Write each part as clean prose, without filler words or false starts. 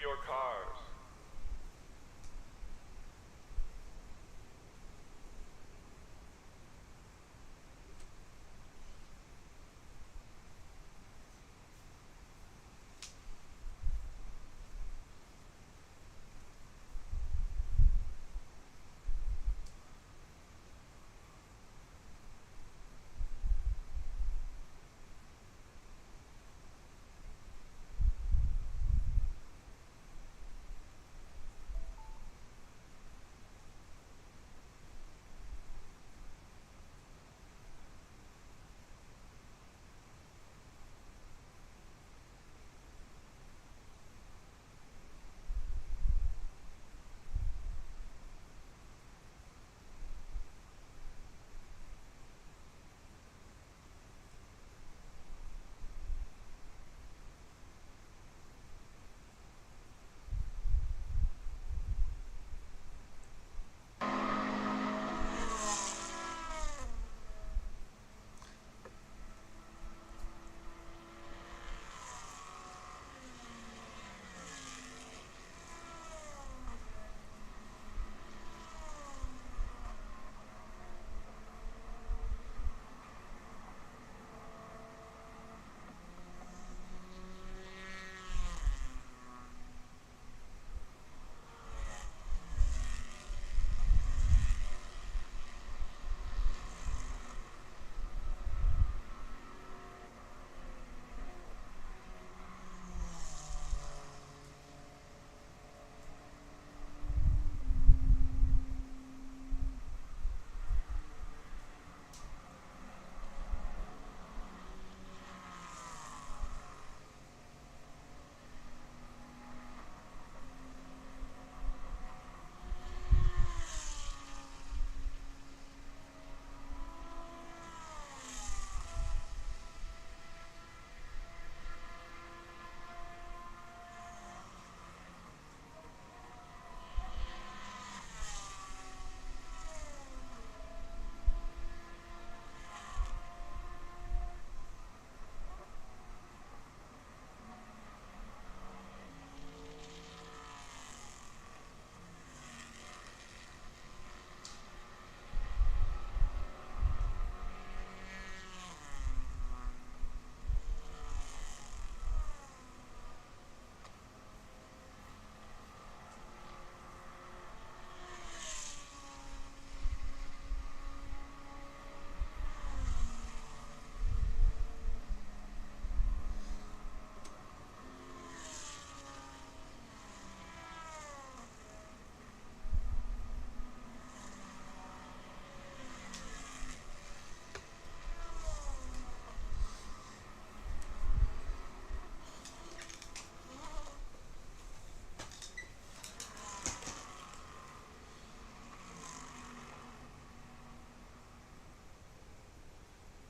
your cars.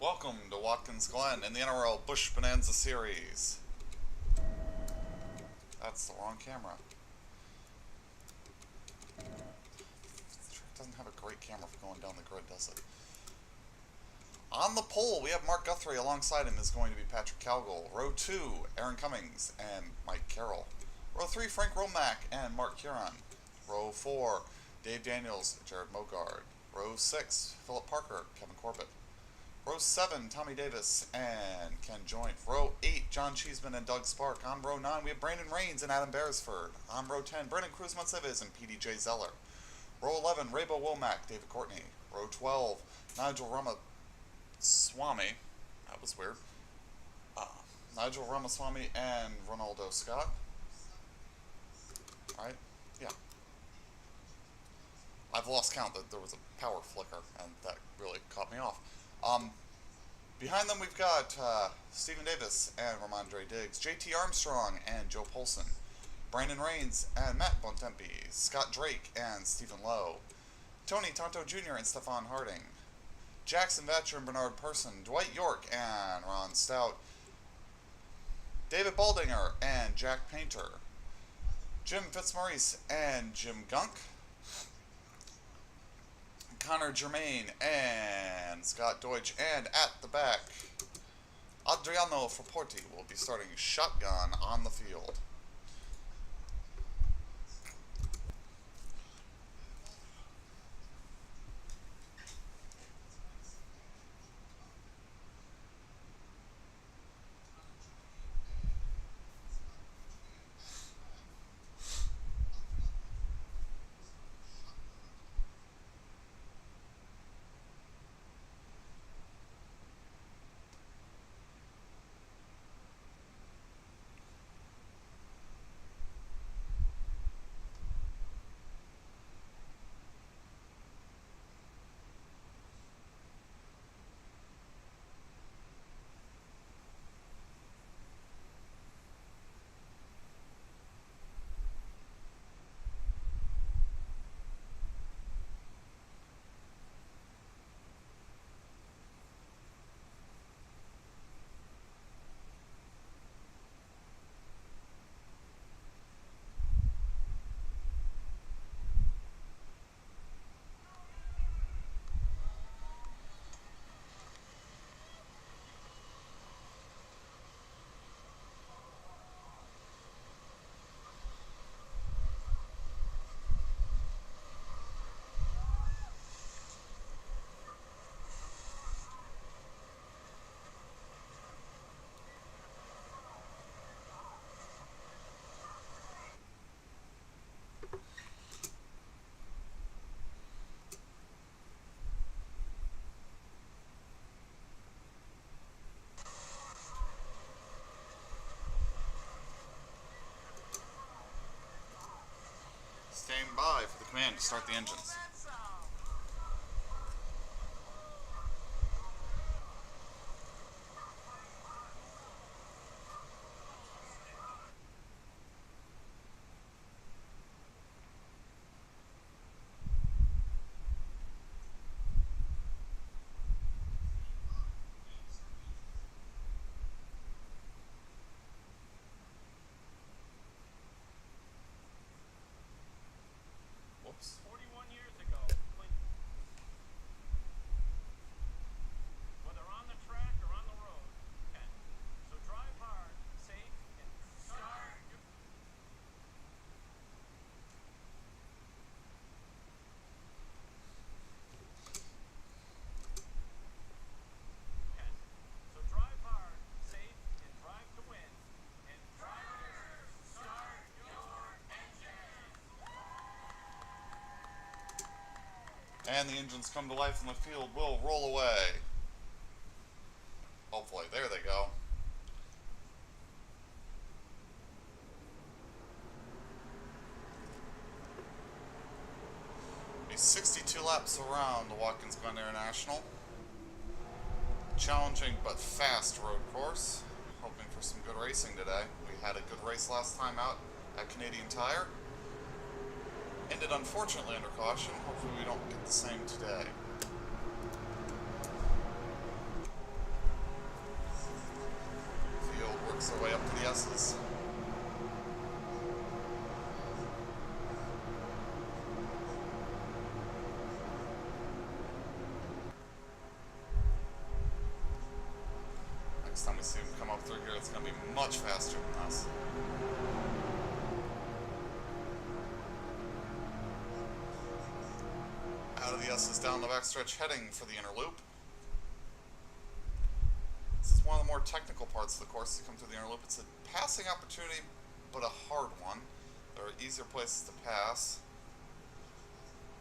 Welcome to Watkins Glen in the NORL Busch Bonanza series. That's the wrong camera. It doesn't have a great camera for going down the grid, does it? On the pole, we have Mark Guthrie. Alongside him is going to be Patrick Calgill. Row 2, Aaron Cummings and Mike Carroll. Row 3, Frank Romack and Mark Huron. Row 4, Dave Daniels, Jared Mogard. Row 6, Philip Parker, Kevin Corbett. Row 7, Tommy Davis and Ken Joint. Row 8, John Cheeseman and Doug Spark. On row 9, we have Brandon Rains and Adam Beresford. On row 10, Brendan Cruz Monsivez and PDJ Zeller. Row 11, Raybo Womack, David Courtney. Row 12, Nigel Ramaswamy. That was weird. Nigel Ramaswamy and Ronaldo Scott. Alright, yeah. I've lost count. That there was a power flicker, and that really caught me off. Behind them we've got Stephen Davis and Ramondre Diggs, JT Armstrong and Joe Polson, Brandon Rains and Matt Bontempi, Scott Drake and Stephen Lowe, Tony Tonto Jr. and Stefan Harding, Jackson Vatcher and Bernard Person, Dwight York and Ron Stout, David Baldinger and Jack Painter, Jim Fitzmaurice and Jim Gunk, Connor Germain and Scott Deutsch, and at the back, Adriano Fraporti will be starting shotgun on the field. by for the command to start the engines. Whoops. 41 years ago, whether on the track or on the road, so drive hard, safe, and start your... So drive hard, safe, and drive to win, and drivers, start your engine! And the engines come to life in the field. Will roll away. Hopefully. There they go. A 62 laps around the Watkins Glen International. Challenging but fast road course. Hoping for some good racing today. We had a good race last time out at Canadian Tire. Ended unfortunately under caution. Hopefully we don't get the same today. Field works their way up to the S's. Next time we see them come up through here, it's going to be much faster than us. Out of the S's down the backstretch, heading for the inner loop. This is one of the more technical parts of the course to come through the inner loop. It's a passing opportunity, but a hard one. There are easier places to pass,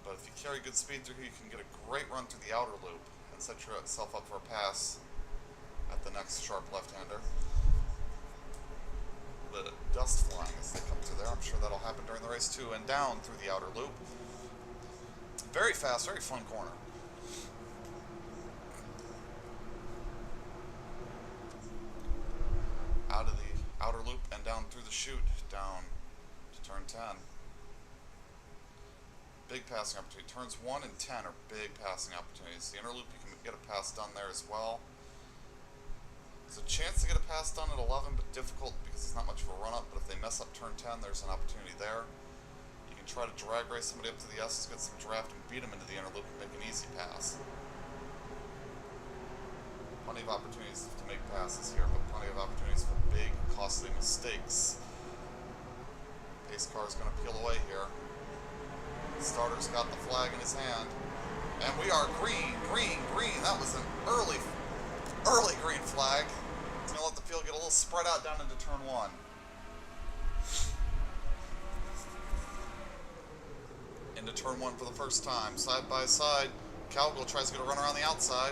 but if you carry good speed through here, you can get a great run through the outer loop and set yourself up for a pass at the next sharp left-hander. The dust flying as they come through there. I'm sure that'll happen during the race too. And down through the outer loop. Very fast, very fun corner. Out of the outer loop and down through the chute, down to turn 10. Big passing opportunity. Turns 1 and 10 are big passing opportunities. The inner loop, you can get a pass done there as well. There's a chance to get a pass done at 11, but difficult because it's not much of a run-up. But if they mess up turn 10, there's an opportunity there. Try to drag race somebody up to the S's, get some draft, and beat them into the inner loop and make an easy pass. Plenty of opportunities to make passes here, but plenty of opportunities for big, costly mistakes. Pace car is going to peel away here. The starter's got the flag in his hand. And we are green, green, green. That was an early green flag. It's going to let the field get a little spread out down into turn 1. Into turn 1 for the first time. Side by side. Cowgill tries to get a run around the outside.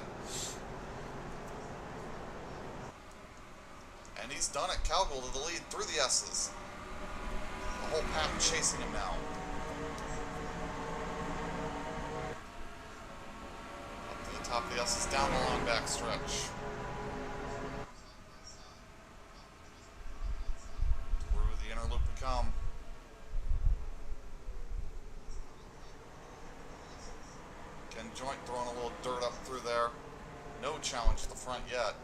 And he's done it. Cowgill to the lead through the S's. The whole pack chasing him now. Up to the top of the S's, down the long back stretch. Through the inner loop we come. Joint throwing a little dirt up through there. No challenge at the front yet.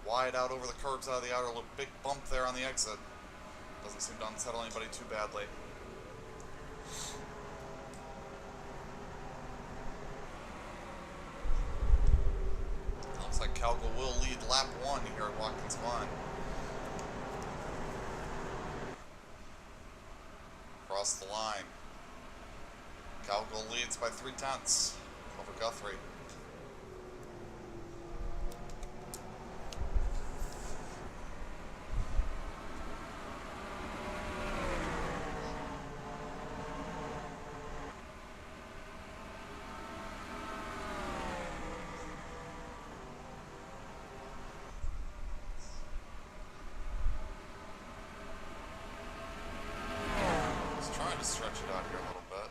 Wide out over the curbs out of the outer loop. Big bump there on the exit. Doesn't seem to unsettle anybody too badly. Looks like Cowgill will lead lap 1 here at Watkins Glen. Across the line. Cowgill leads by 0.3 over Guthrie. stretch it out here a little bit.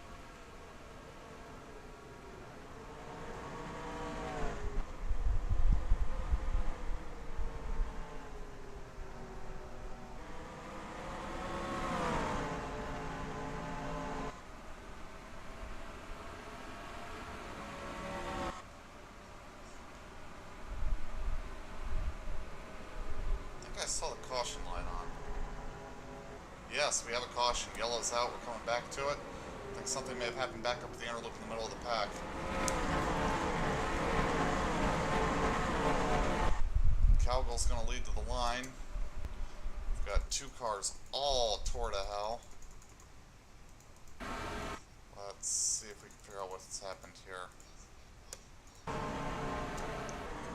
I saw the caution light on. Yes, we have a caution. Yellow's out. We're coming back to it. I think something may have happened back up at the interloop in the middle of the pack. Cowgirl's going to lead to the line. We've got 2 cars all tore to hell. Let's see if we can figure out what's happened here.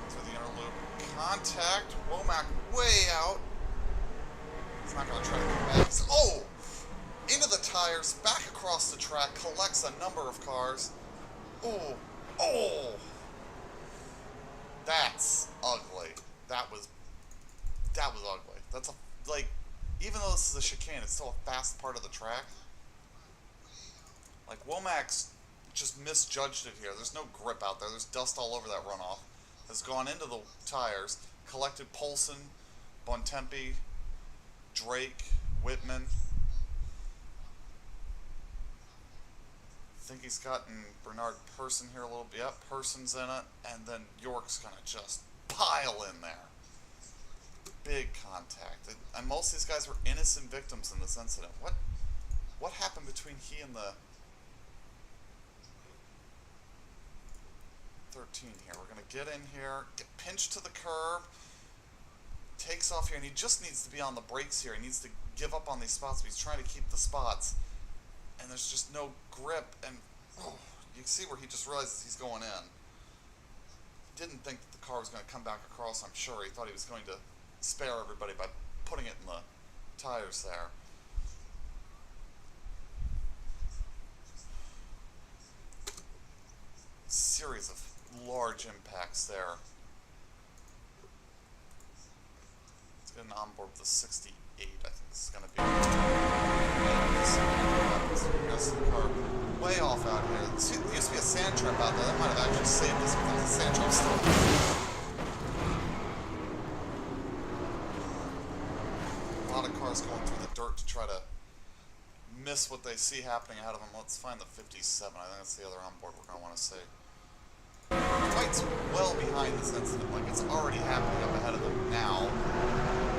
Through the interloop. Contact. Womack way out. He's not going to try to come back. Oh! Into the tires, back across the track, collects a number of cars. Oh! Oh! That's ugly. That was ugly. That's a, like, even though this is a chicane, it's still a fast part of the track. Like, Womack's just misjudged it here. There's no grip out there. There's dust all over that runoff. Has gone into the tires, collected Polson, Bontempi, Drake, Whitman. I think he's gotten Bernard Person here a little bit. Yep, Person's in it. And then York's going to just pile in there. Big contact. And most of these guys were innocent victims in this incident. What happened between he and the 13 here? We're going to get in here, get pinched to the curb, takes off here, and he just needs to be on the brakes here. He needs to give up on these spots, but he's trying to keep the spots. And there's just no grip, and oh, you can see where he just realizes he's going in. He didn't think that the car was going to come back across, I'm sure. He thought he was going to spare everybody by putting it in the tires there. Series of large impacts there. Let's get an onboard with the 68. I think this is going to be. We're going to see the car way off out here. There used to be a sand trap out there. That might have actually saved us because the sand trap still. A lot of cars going through the dirt to try to miss what they see happening ahead of them. Let's find the 57. I think that's the other onboard we're going to want to see. White's well behind this incident, like it's already happening up ahead of them now.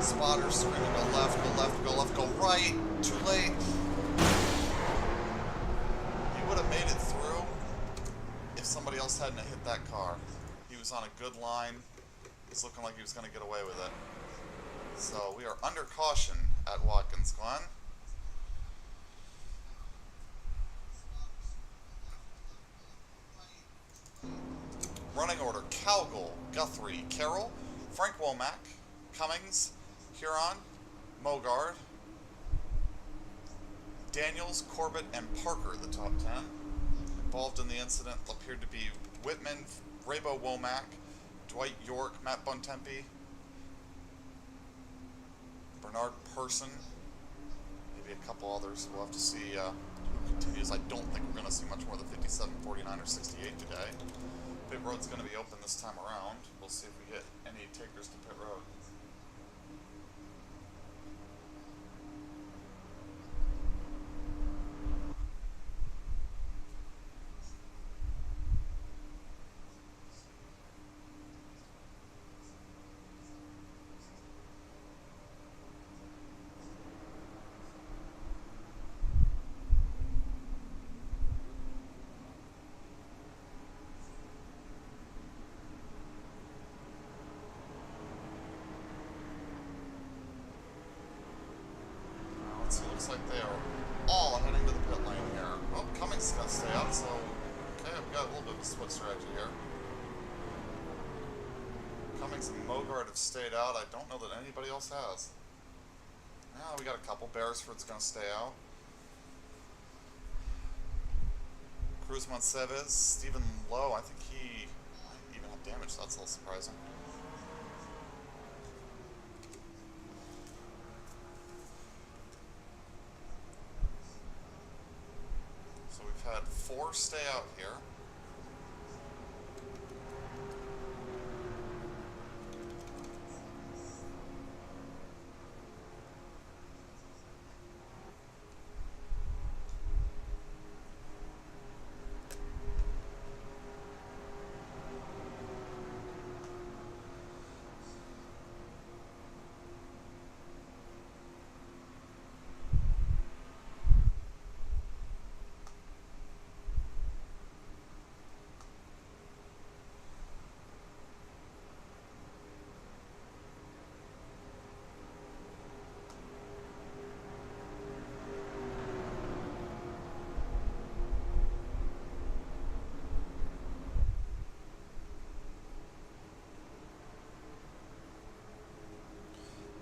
Spotters screaming, go left, go left, go left, go right. Too late. He would have made it through if somebody else hadn't hit that car. He was on a good line. He's looking like he was going to get away with it. So we are under caution at Watkins Glen. Running order: Calgol, Guthrie, Carroll, Frank Womack, Cummings, Huron, Mogard, Daniels, Corbett, and Parker, the top 10. Involved in the incident appeared to be Whitman, Raybo Womack, Dwight York, Matt Bontempi, Bernard Person, maybe a couple others. We'll have to see who continues. I don't think we're going to see much more than 57, 49, or 68 today. Pit road's going to be open this time around. We'll see if we get any takers to pit road. Looks like they are all heading to the pit lane here. Well, Cummings is going to stay out, so okay, we've got a little bit of a split strategy here. Cummings and Mogard have stayed out. I don't know that anybody else has. Yeah, we got a couple. Beresford's going to stay out. Cruz Monseves, Stephen Lowe, I think he might even have damage, so that's a little surprising. first stay out here.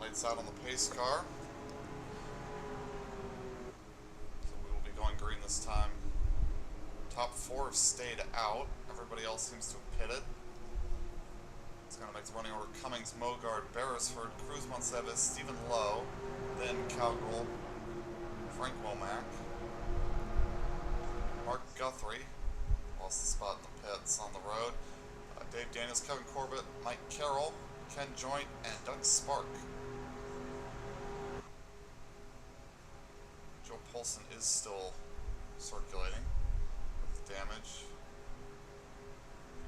Lights out on the pace car. So we will be going green this time. Top 4 have stayed out. Everybody else seems to have pitted. It's going to make the running order Cummings, Mogard, Beresford, Cruz Monsevis, Stephen Lowe, then Cowgill, Frank Womack, Mark Guthrie, lost the spot in the pits on the road, Dave Daniels, Kevin Corbett, Mike Carroll, Ken Joint, and Doug Spark. Joe Polson is still circulating with damage.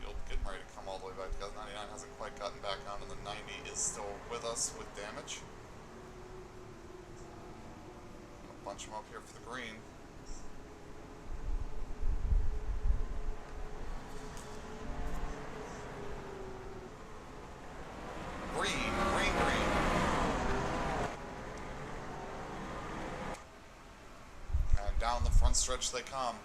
Field getting ready to come all the way back together. 99 hasn't quite gotten back on, and the 90 is still with us with damage. I'll bunch them up here for the green. Green, green, green. And down the front stretch they come.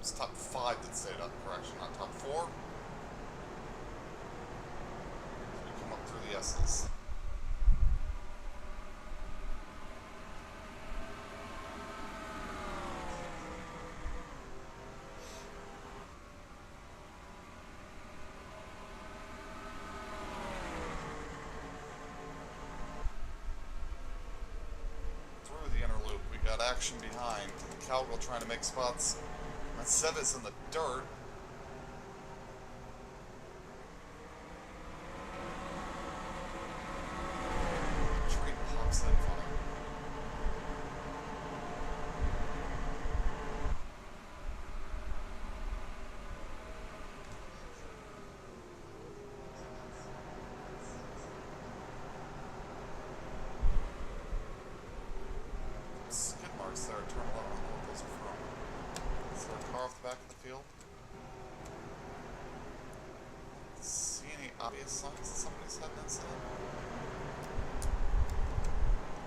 It's top 5 that stayed up, correction, not top 4. So we come up through the S's. Through the inner loop, we got action behind. Cowgill trying to make spots. Sevis in the dirt. Tree pops in funny. Skid marks there at turn 11. I don't know what those are from. Is there a car off the back of the field? See any obvious signs that somebody's had an incident?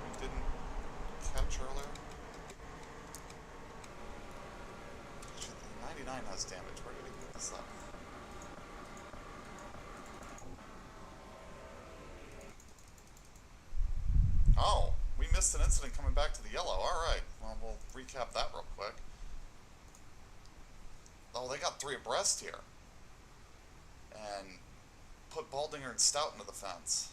We didn't catch earlier? Actually, the 99 has damage. Where did he pick this up? Oh, we missed an incident coming back to the yellow. Alright, well, we'll recap that real quick. Oh, they got 3 abreast here. And put Baldinger and Stout into the fence.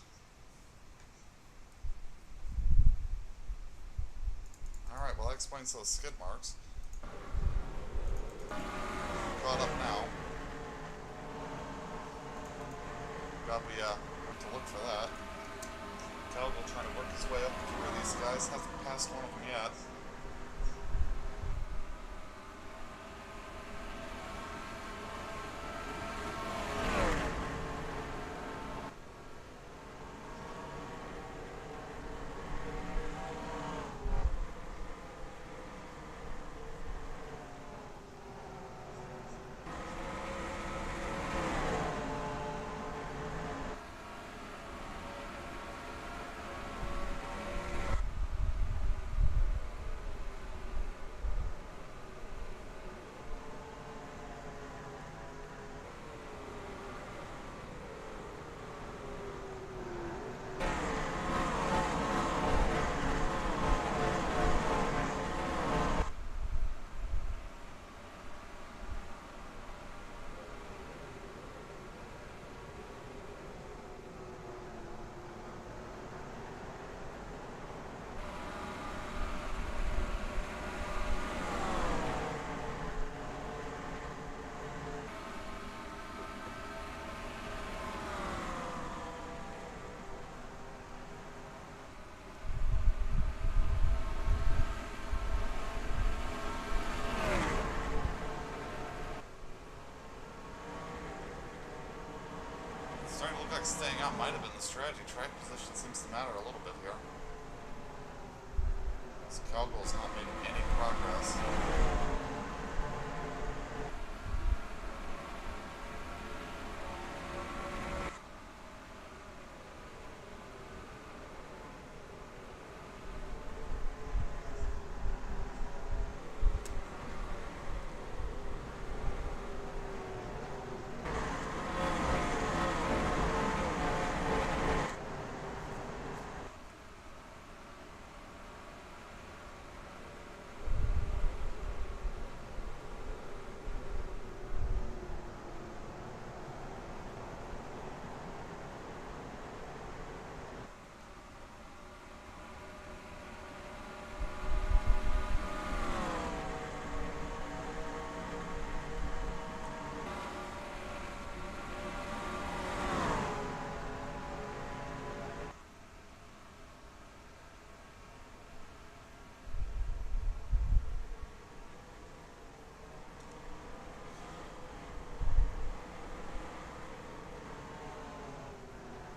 Alright, well that explains those skid marks. Caught up now. Glad we went to look for that. Cowgill trying to work his way up through these guys. Hasn't passed one of them yet. like staying out might have been the strategy. Track position seems to matter a little bit here. This Cowgirl's not making any progress.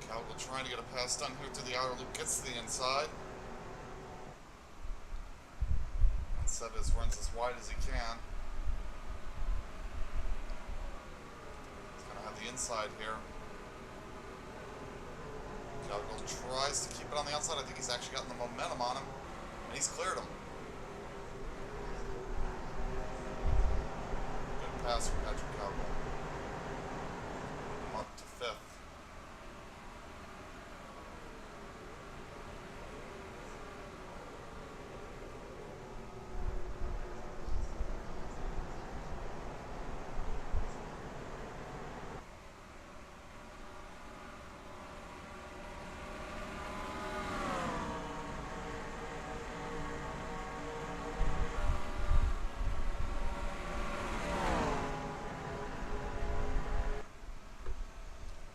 Cowgirl trying to get a pass done here through the outer loop, gets to the inside. And Seves runs as wide as he can. He's going to have the inside here. Cowgirl tries to keep it on the outside. I think he's actually gotten the momentum on him. And he's cleared him. Good pass from Patrick Cowgirl. Up to fifth.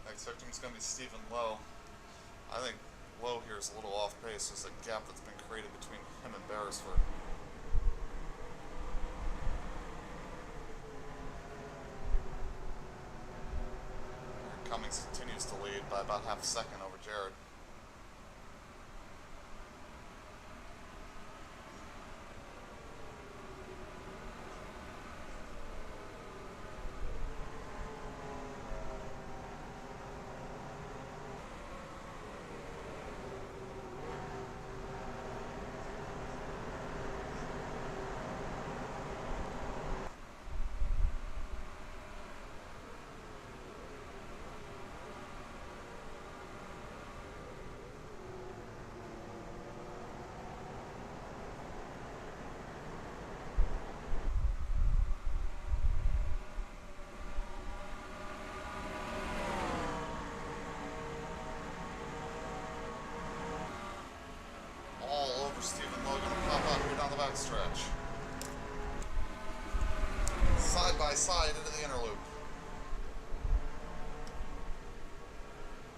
Next victim is going to be Stephen Lowe. I think Lowe here is a little off pace. There's a gap that's been created between him and Beresford. Cummings continues to lead by about half a second over Jared. Stephen Lowe going to pop out here down the back stretch. Side by side into the inner loop.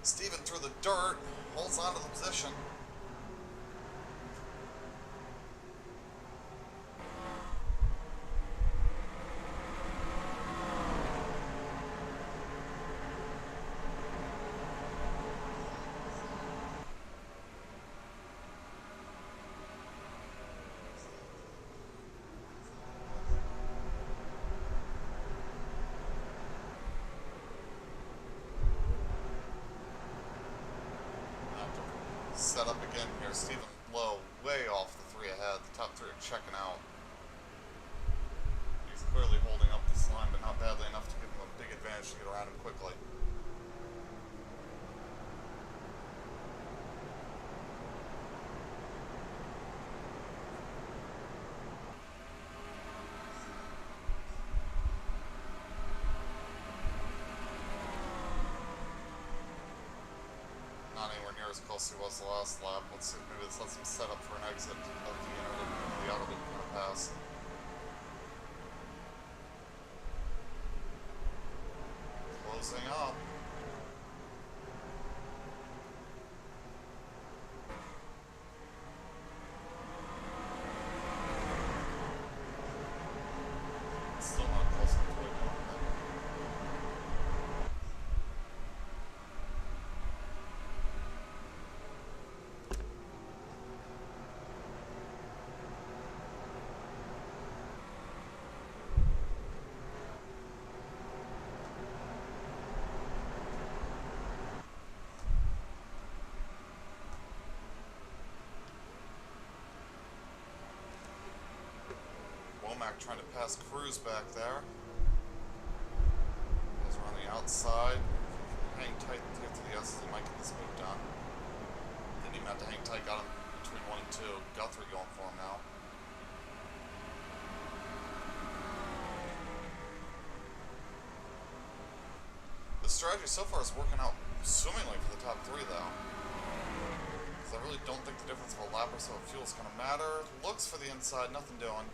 Stephen through the dirt, holds on to the position. Set up again here. Stephen Lowe way off the three ahead. The top three are checking out. He's clearly holding up this line, but not badly enough to give him a big advantage to get around him quickly. Not anywhere near as close as he was the last lap. Let's see, maybe this lets him set up for an exit of the inner loop, the outer loop kind of pass. Closing up. Still not close enough to win. Womack trying to pass Cruz back there. He's running outside. Hang tight to get to the S's. He might get this move done. Didn't even have to hang tight. Got him between 1 and 2. Guthrie going for him now. The strategy so far is working out swimmingly for the top 3, though. Because I really don't think the difference of a lap or so of fuel is going to matter. Looks for the inside, nothing doing.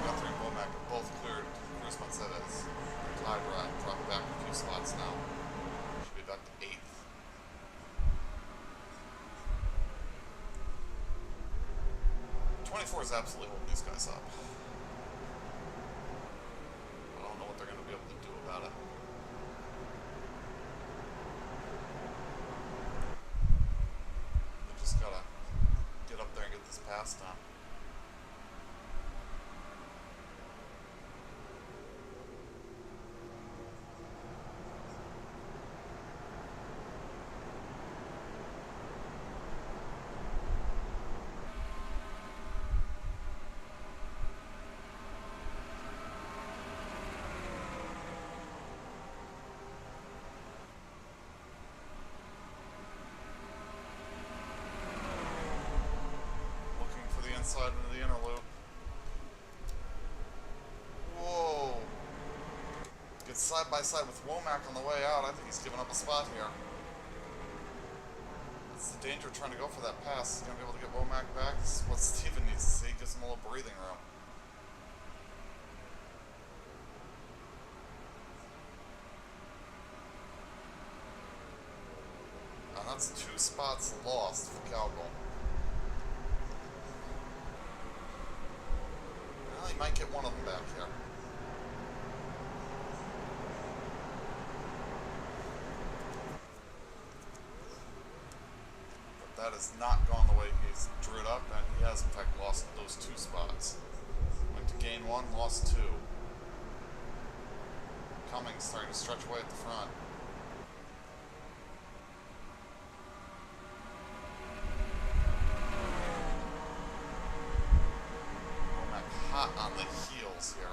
Guthrie and Womack have both cleared Cruz Mercedes. Tied right, dropped back a few spots now. Should be back to 8th. 24 is absolutely holding these guys up. I don't know what they're going to be able to do about it. They just got to get up there and get this pass done. Inside into the inner loop. Whoa. Gets side by side with Womack on the way out. I think he's giving up a spot here. That's the danger of trying to go for that pass. He's going to be able to get Womack back. This is what Steven needs to see. Gives him a little breathing room. And that's 2 spots lost for Calgary. He might get one of them back here. But that has not gone the way he's drew it up, and he has in fact lost those 2 spots. Went to gain 1, lost 2. Cummings starting to stretch away at the front. Hot on the heels here.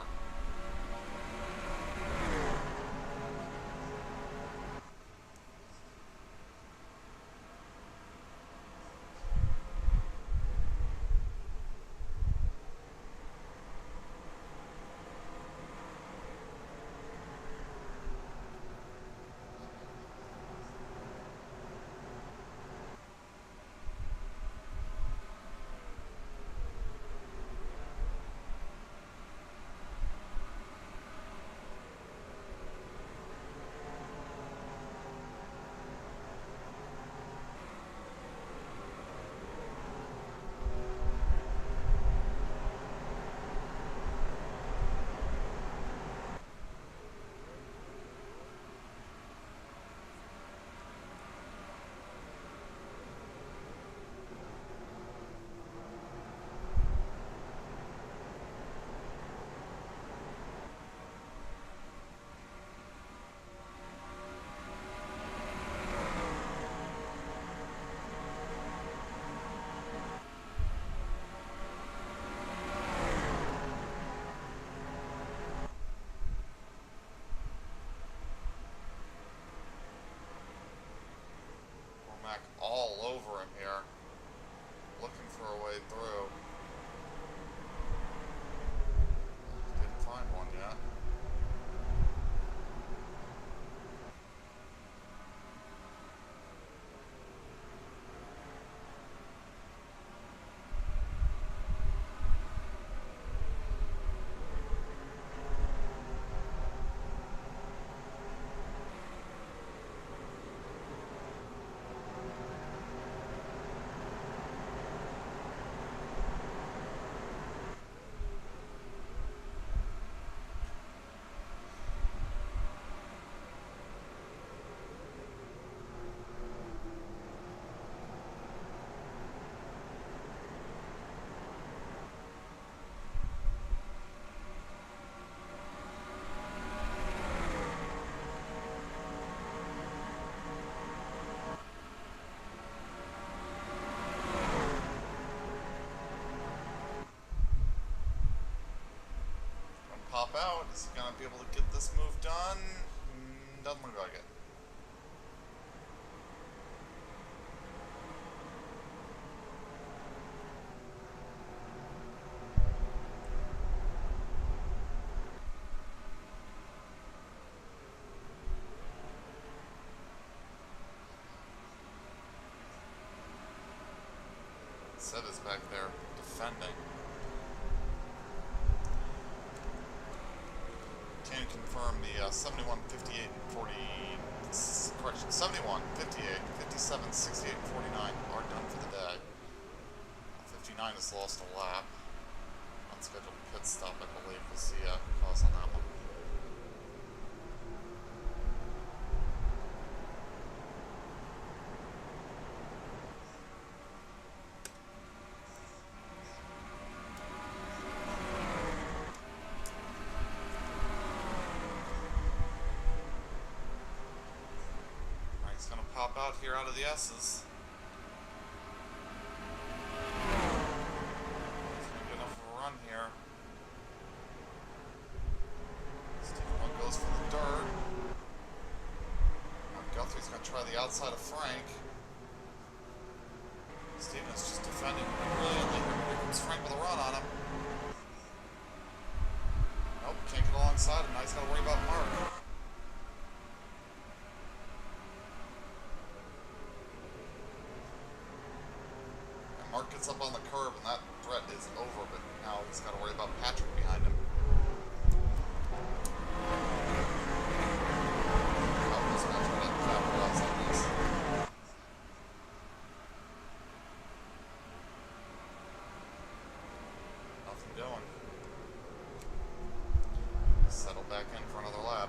All over him here, looking for a way through. Didn't find one yet. Is he gonna be able to get this move done? Doesn't look like it. Seb is back there defending. Can you confirm the 71, 58, 40, correction, 71, 58, 57, 68, 49 are done for the day. 59 has lost a lap. Unscheduled pit stop, I believe, was the cause on that one. He's going to pop out here out of the S's. He's going to get enough of a run here. Stephen goes for the dirt. Guthrie's going to try the outside of Frank. Stephen's just defending brilliantly. Here comes Frank with a run on him. Nope, can't get alongside him. Now he's got to worry about Mark. Mark gets up on the curb and that threat is over, but now he's got to worry about Patrick behind him. He's going to try to capitalize on this. Nothing doing. Settle back in for another lap.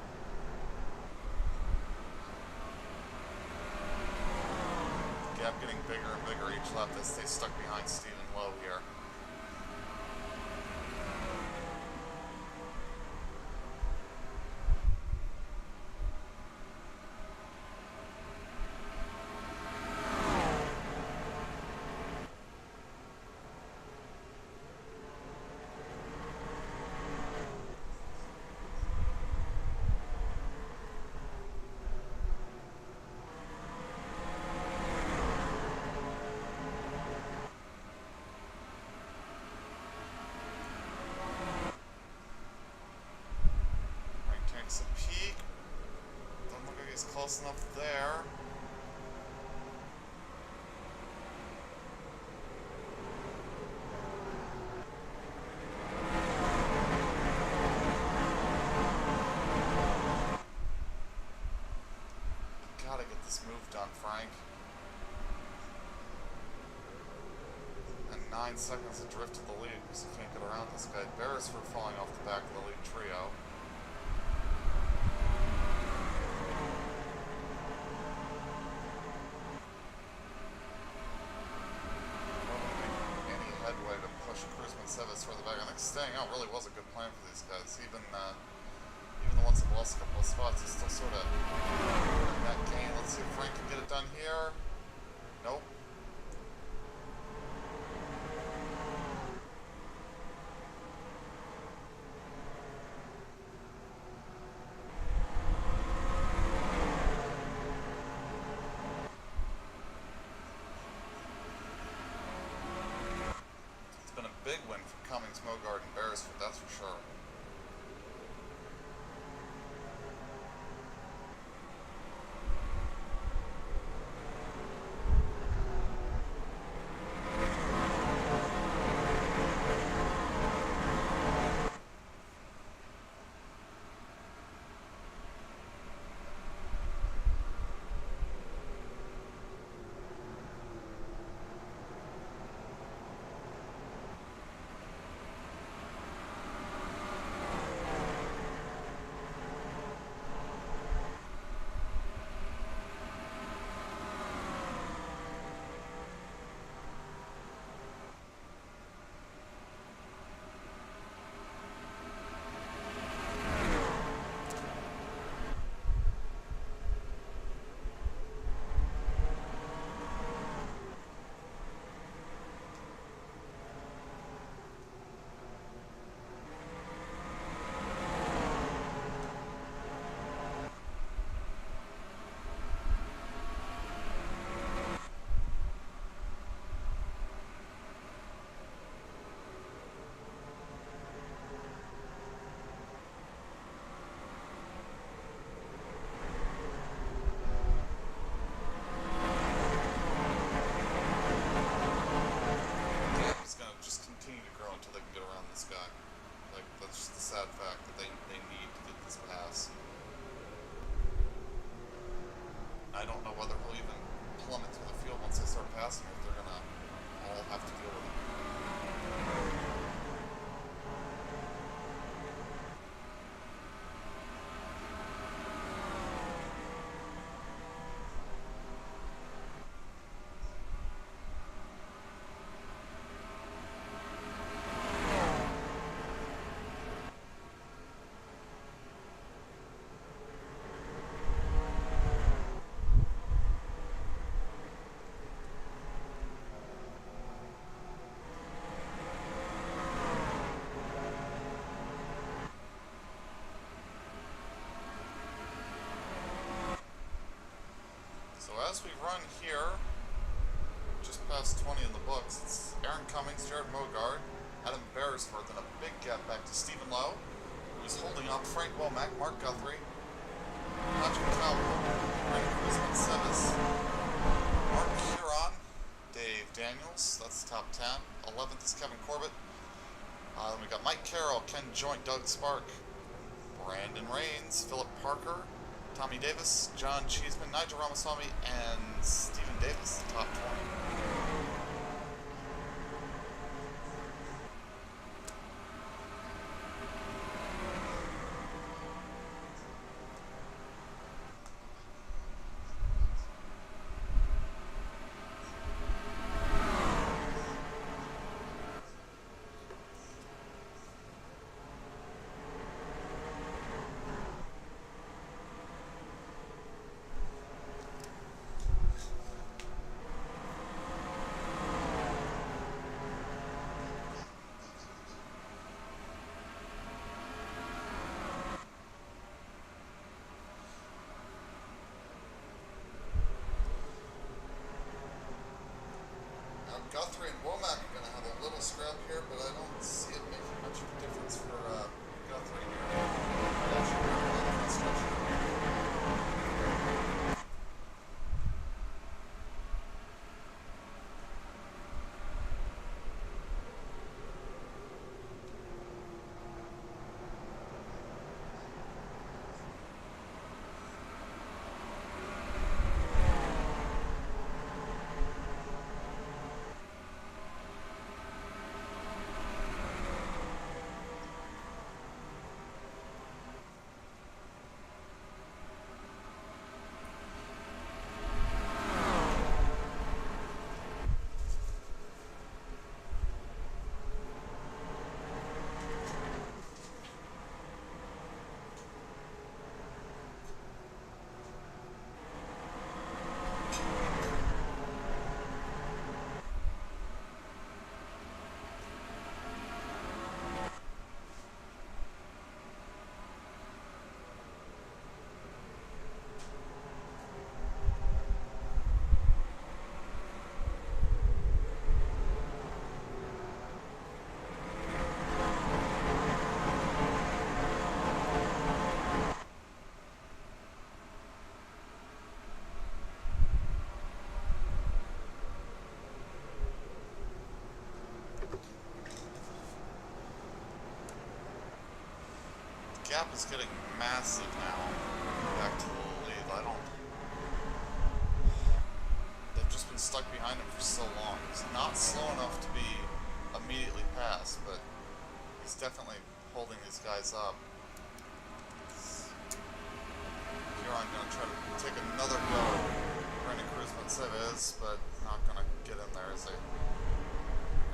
Gap getting bigger and bigger each lap. They stay stuck behind Stephen Lowe here. Takes a peek. Doesn't look like he's close enough there. Gotta get this move done, Frank. And 9 seconds adrift to the lead because you can't get around this guy. Beresford falling off the back of the lead trio. Further back. I think staying out really was a good plan for these guys. Even the ones that lost a couple of spots is still sort of in that game. Let's see if Frank can get it done here. Nope. Big win for Cummings, Mogard, and Beresford, that's for sure. even plummet through the field once they start passing it. They're gonna all have to deal with it. So as we run here, just past 20 in the books, it's Aaron Cummings, Jared Mogard, Adam Beresford, then a big gap back to Stephen Lowe, who's holding up Frank Womack, Mark Guthrie, Patrick Calvin, Brandon Sevis, Mark Huron, Dave Daniels, that's the top 10. 11th is Kevin Corbett. Then we got Mike Carroll, Ken Joint, Doug Spark, Brandon Rains, Philip Parker, Tommy Davis, John Cheeseman, Nigel Ramaswamy, and Stephen Davis, the top 20. Guthrie and Womack are going to have a little scrap here, but I don't see it making much of a difference for Guthrie here. Gap is getting massive now. Back to the lead. They've just been stuck behind him for so long. He's not slow enough to be immediately passed, but he's definitely holding these guys up. Here I'm going to try to take another go. Brandon Cruz-Montseves, but not going to get in there as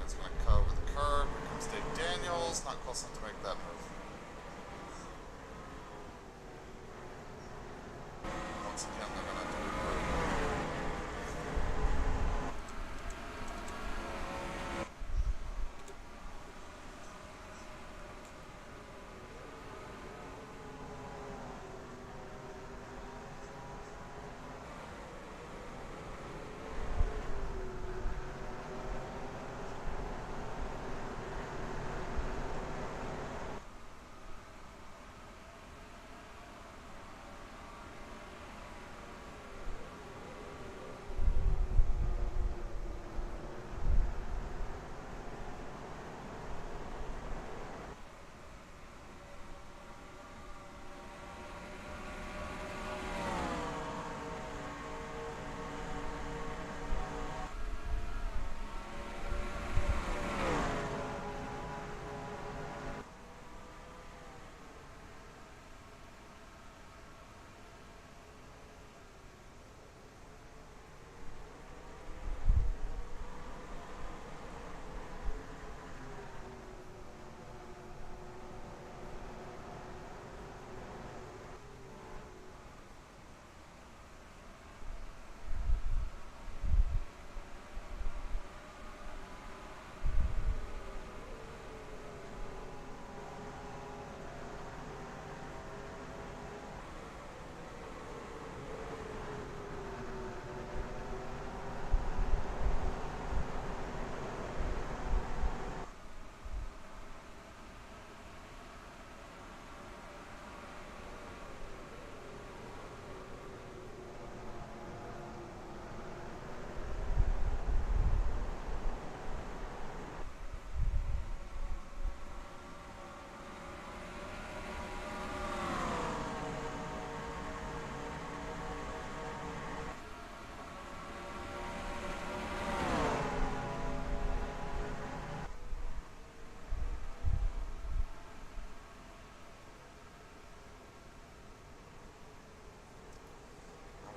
it's going to cut over the curb. Here comes Dave Daniels. Not close enough to make that move. Once again, they're going to do it.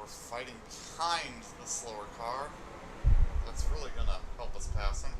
we're fighting behind the slower car. That's really going to help us pass him.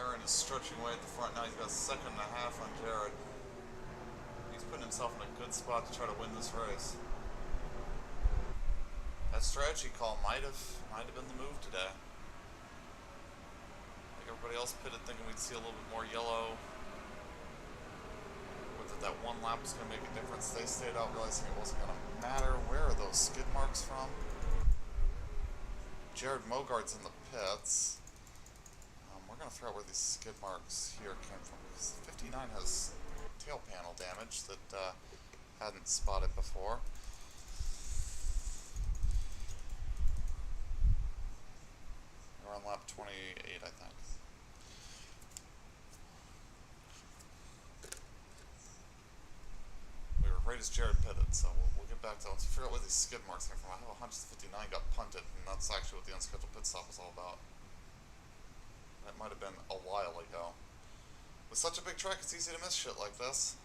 Aaron is stretching away at the front now. He's got a second and a half on Jared. He's putting himself in a good spot to try to win this race. That strategy call might have been the move today. I think everybody else pitted thinking we'd see a little bit more yellow. Or that one lap was going to make a difference. They stayed out realizing it wasn't going to matter. Where are those skid marks from? Jared Mogard's in the pits. We're going to figure out where these skid marks here came from, because 59 has tail panel damage that hadn't spotted before. We're on lap 28, I think. We were right as Jared pitted, so we'll get back to it. Let's figure out where these skid marks came from. I have a hunch the 59 got punted, and that's actually what the unscheduled pit stop was all about. That might have been a while ago. With such a big track, it's easy to miss shit like this.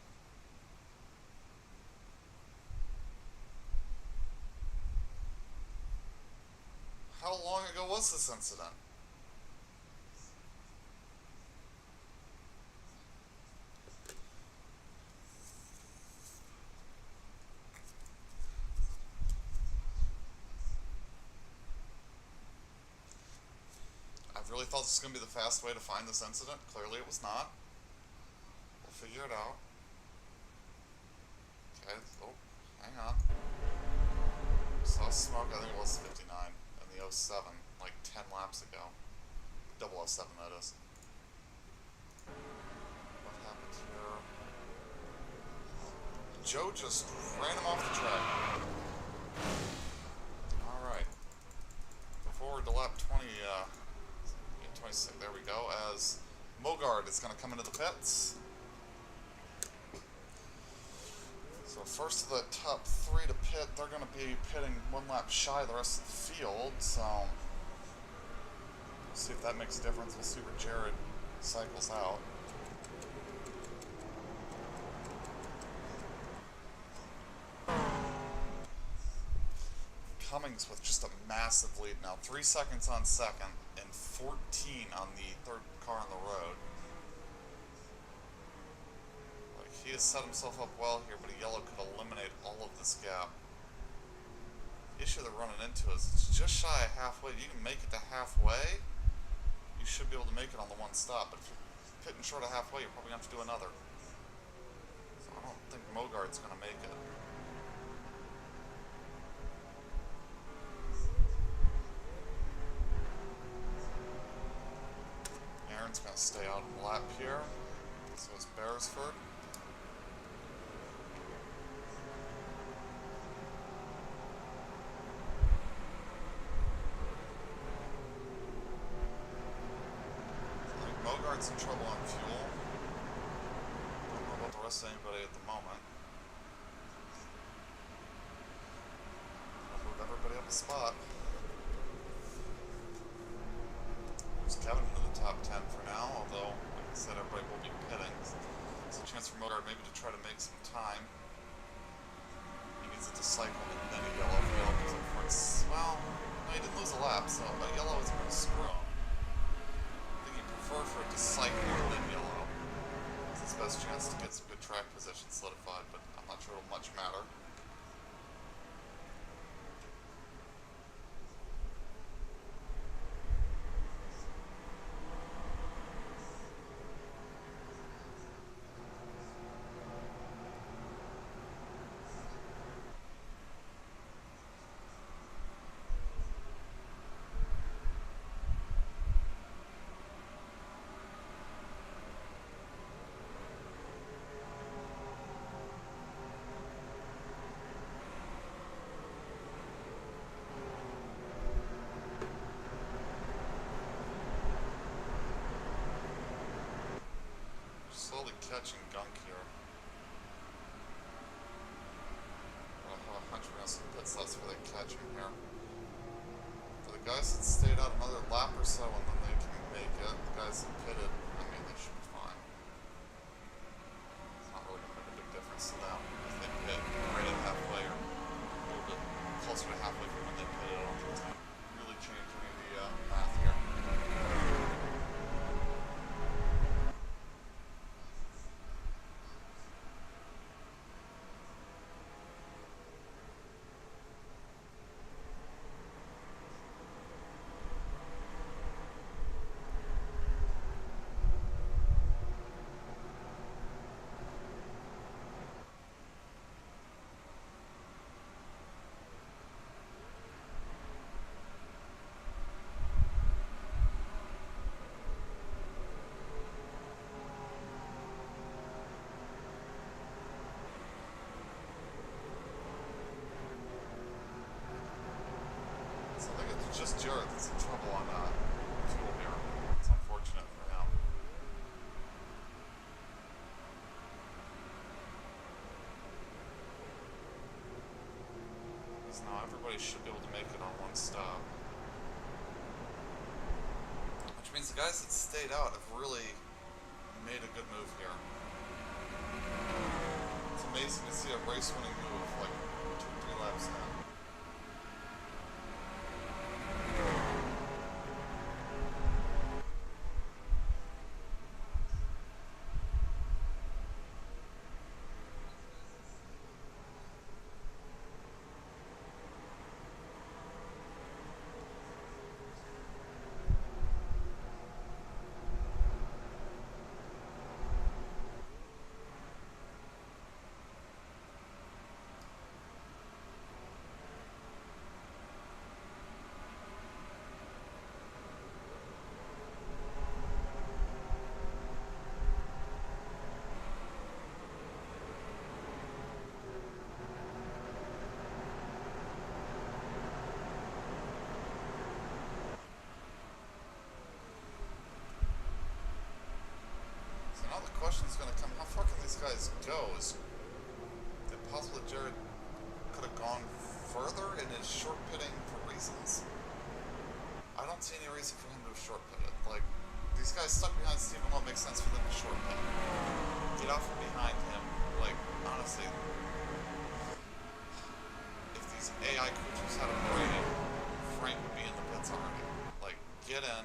How long ago was this incident? I really thought this was going to be the fast way to find this incident. Clearly it was not. We'll figure it out. Okay, oh, hang on. Saw smoke, I think it was 59 in the 07, like 10 laps ago. 007, that is. What happened here? Joe just ran him off the track. Alright. Forward to lap 26, there we go, as Mogard is going to come into the pits. So first of the top three to pit, they're going to be pitting one lap shy of the rest of the field, so we'll see if that makes a difference. We'll see where Jared cycles out. Cummings with just a massive lead now, 3 seconds on second and 14 on the third car on the road. Like, he has set himself up well here, but a yellow could eliminate all of this gap. The issue they're running into is it's just shy of halfway. You can make it to halfway, you should be able to make it on the one stop, but if you're pitting short of halfway, you're probably going to have to do another. So I don't think Mogard's going to make it. Aaron's going to stay out of the lap here. So is Beresford. I think Mogard's in trouble on fuel. Don't know about the rest of anybody at the moment. I'll move everybody up a spot. There's Kevin into the top 10 for now, although, like I said, everybody will be pitting. It's a chance for Mogard maybe to try to make some time. He needs it to cycle and then a yellow. If yellow goes up for it. Well, no, he didn't lose a lap, so a yellow isn't going to screw him. I think he'd prefer for it to cycle and then yellow. best chance to get some good track position solidified, but I'm not sure it'll much matter. Slowly catching gunk here. I have a hunch we're gonna see pit stops where they catch him here. For the guys that stayed out another lap or so and then they can make it, the guys that pitted, I mean, they should be fine. It's not really gonna make a big difference to them if they pit right at halfway or a little bit closer to halfway from when they pitted. I don't think it's gonna really change any of the math here. So I think it's just Jared that's in trouble on fuel here. It's unfortunate for him. Because now everybody should be able to make it on one stop. Which means the guys that stayed out have really made a good move here. It's amazing to see a race-winning move like 2 or 3 laps in. Now the question's going to come, how far can these guys go? Is it possible that Jared could have gone further in his short pitting for reasons? I don't see any reason for him to have short pitted. Like, these guys stuck behind Stephen Lowe, it makes sense for them to short pit. Get out from behind him. Like, honestly, if these AI creatures had a brain, Frank would be in the pits already. Like, get in.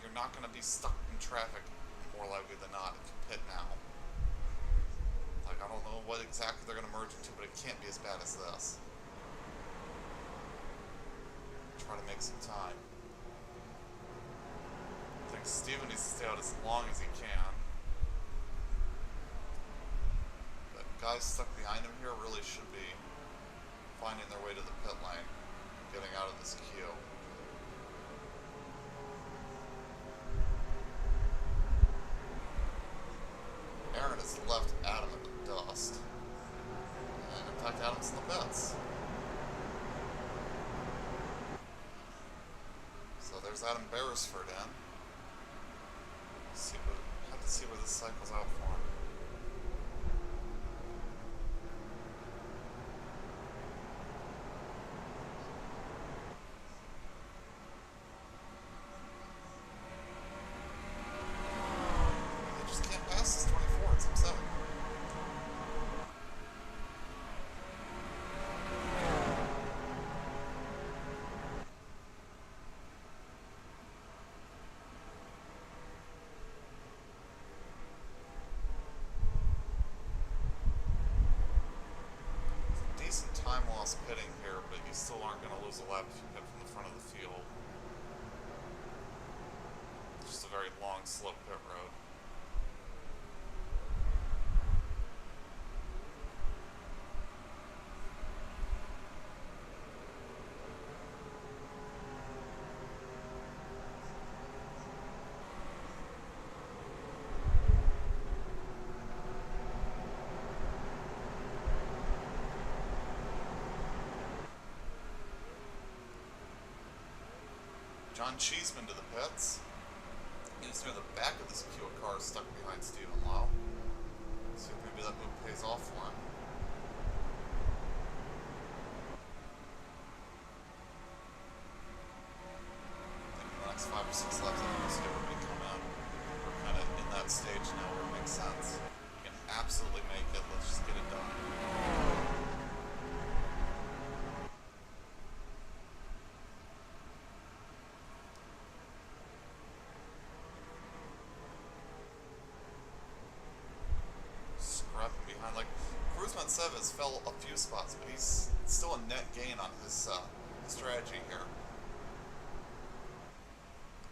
You're not going to be stuck in traffic more likely than not if you pit now. Like, I don't know what exactly they're going to merge into, but it can't be as bad as this. Try to make some time. I think Steven needs to stay out as long as he can. But guys stuck behind him here really should be finding their way to the pit lane, getting out of this queue. Aaron has left Adam in the dust. And in fact, Adam's in the pits. So there's Adam Beresford in. Have to see where this cycles out for him. He just can't pass this 24, it's upsetting. time loss pitting here, but you still aren't going to lose a lap if you pit from the front of the field. Just a very long, slow pit road. John Cheeseman to the pits. He was near the back of this queue of cars stuck behind Stephen Lowe. See if maybe that move pays off for him. I think in the next 5 or 6 laps, I think we'll see everybody come in. We're kind of in that stage now where it makes sense. We can absolutely make it. Let's just get it done. Seves fell a few spots, but he's still a net gain on his strategy here.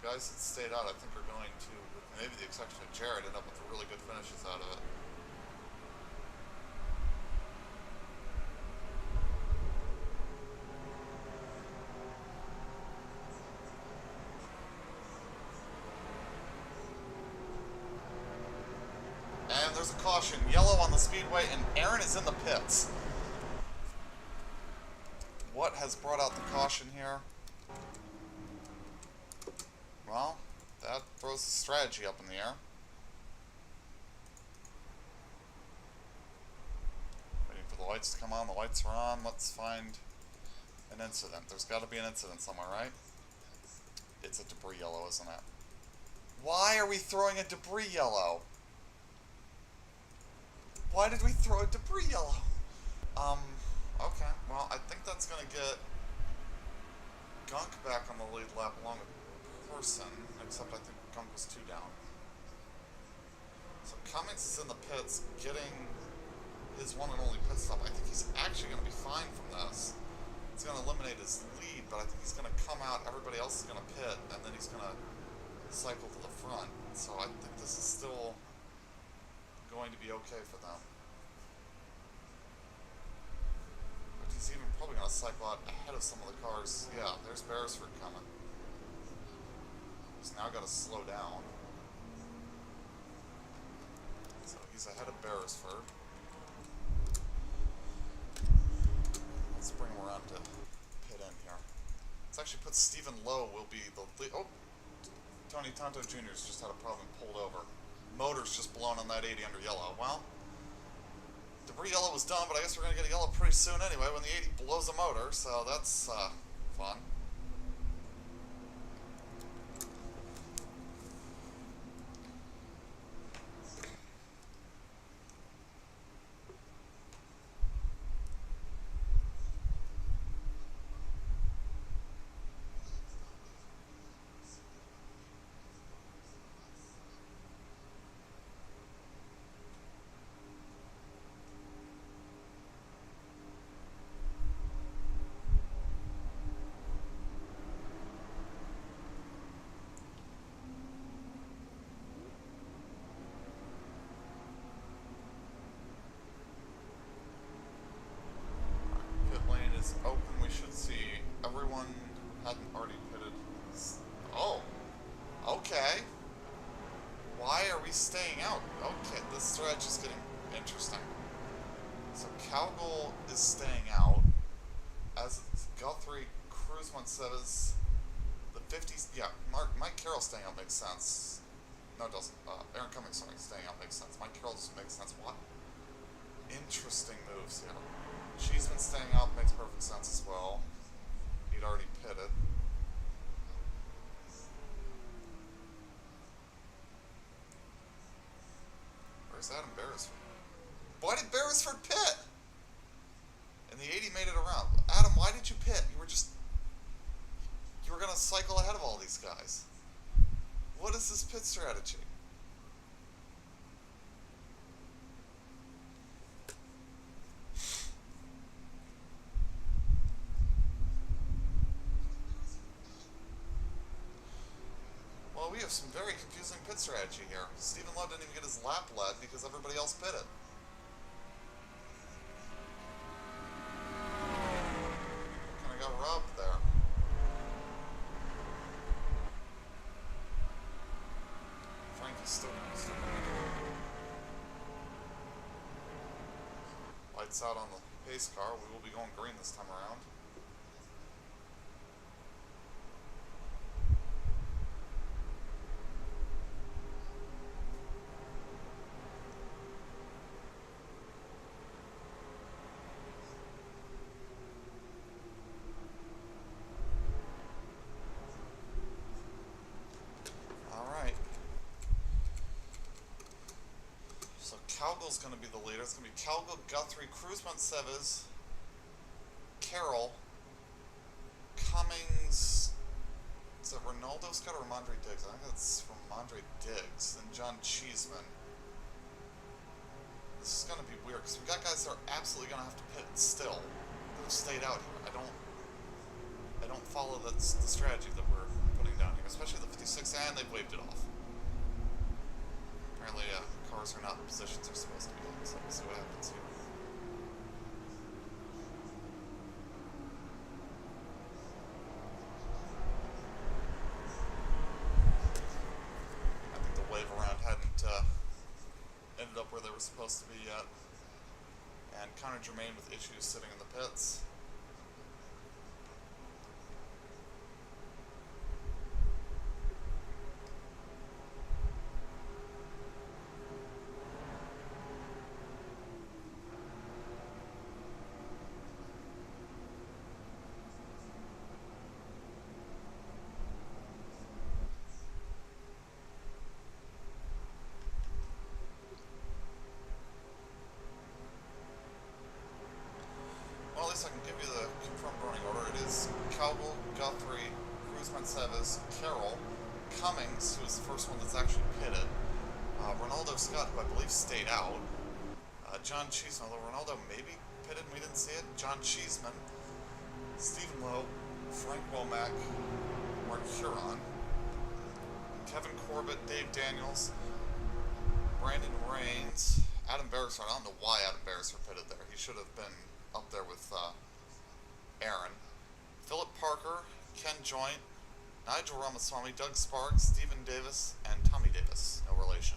The guys that stayed out, I think, are going to, with maybe the exception of Jared, end up with really good finishes out of it. And there's a caution, yellow on the speedway, and Aaron is in the pits. What has brought out the caution here? Well, that throws the strategy up in the air. Waiting for the lights to come on. The lights are on. Let's find an incident. There's got to be an incident somewhere, right? It's a debris yellow, isn't it? Why are we throwing a debris yellow? Why did we throw a debris yellow? Okay. Well, I think that's going to get Gunk back on the lead lap along with Person, except I think Gunk was 2 down. So Cummings is in the pits getting his one and only pit stop. I think he's actually going to be fine from this. It's going to eliminate his lead, but I think he's going to come out, everybody else is going to pit, and then he's going to cycle to the front. So I think this is still going to be okay for them. But he's even probably going to cycle out ahead of some of the cars. Yeah, there's Beresford coming. He's now got to slow down. So he's ahead of Beresford. Let's bring him around to pit in here. Let's actually put Stephen Lowe will be the lead. Oh! Tony Tonto Jr.'s just had a problem, pulled over. Motor's just blown on that 80 under yellow. Well, debris yellow was done, but I guess we're going to get a yellow pretty soon anyway when the 80 blows a motor, so that's fun. Open, we should see everyone hadn't already pitted. Oh, okay. Why are we staying out? Okay, this stretch is getting interesting. So Cowgill is staying out, as Guthrie, Cruzman says the 50s. Yeah, Mike Carroll staying out makes sense. No, it doesn't. Aaron Cummings, sorry, staying out makes sense. Mike Carroll doesn't make sense. What? Interesting moves here. Cheeseman staying out makes perfect sense as well. He'd already pitted. Where's Adam Beresford? Why did Beresford pit? And the 80 made it around. Adam, why did you pit? You were going to cycle ahead of all these guys. What is this pit strategy? we have some very confusing pit strategy here. Stephen Lowe didn't even get his lap led because everybody else pitted. Kind of got robbed there. Frankie's still lights out on the pace car. We will be going green this time around. Calgill's going to be the leader. It's going to be Calgill, Guthrie, Cruz Montseves, Carroll, Cummings. Is that Ronaldo Scott or Ramondre Diggs? I think that's Ramondre Diggs. And John Cheeseman. This is going to be weird because we got guys that are absolutely going to have to pit still. That have stayed out here. I don't follow the strategy that we're putting down here, especially the 56, and they've waved it off. Apparently, cars are not in positions they're supposed to be in, so we'll see what happens here. I think the wave around hadn't ended up where they were supposed to be yet. And Connor Germain with issues sitting in the pits. Well, at least I can give you the confirmed running order. It is Calgill, Guthrie, Cruz Montseves, Carroll, Cummings, who is the first one that's actually pitted, Ronaldo Scott, who I believe stayed out, John Cheeseman, although Ronaldo maybe pitted and we didn't see it, John Cheeseman, Stephen Lowe, Frank Womack, Mark Huron, Kevin Corbett, Dave Daniels, Brandon Rains, Adam Beresford. I don't know why Adam Beresford pitted there. He should have been up there with Aaron. Philip Parker, Ken Joint, Nigel Ramaswamy, Doug Sparks, Stephen Davis, and Tommy Davis. No relation.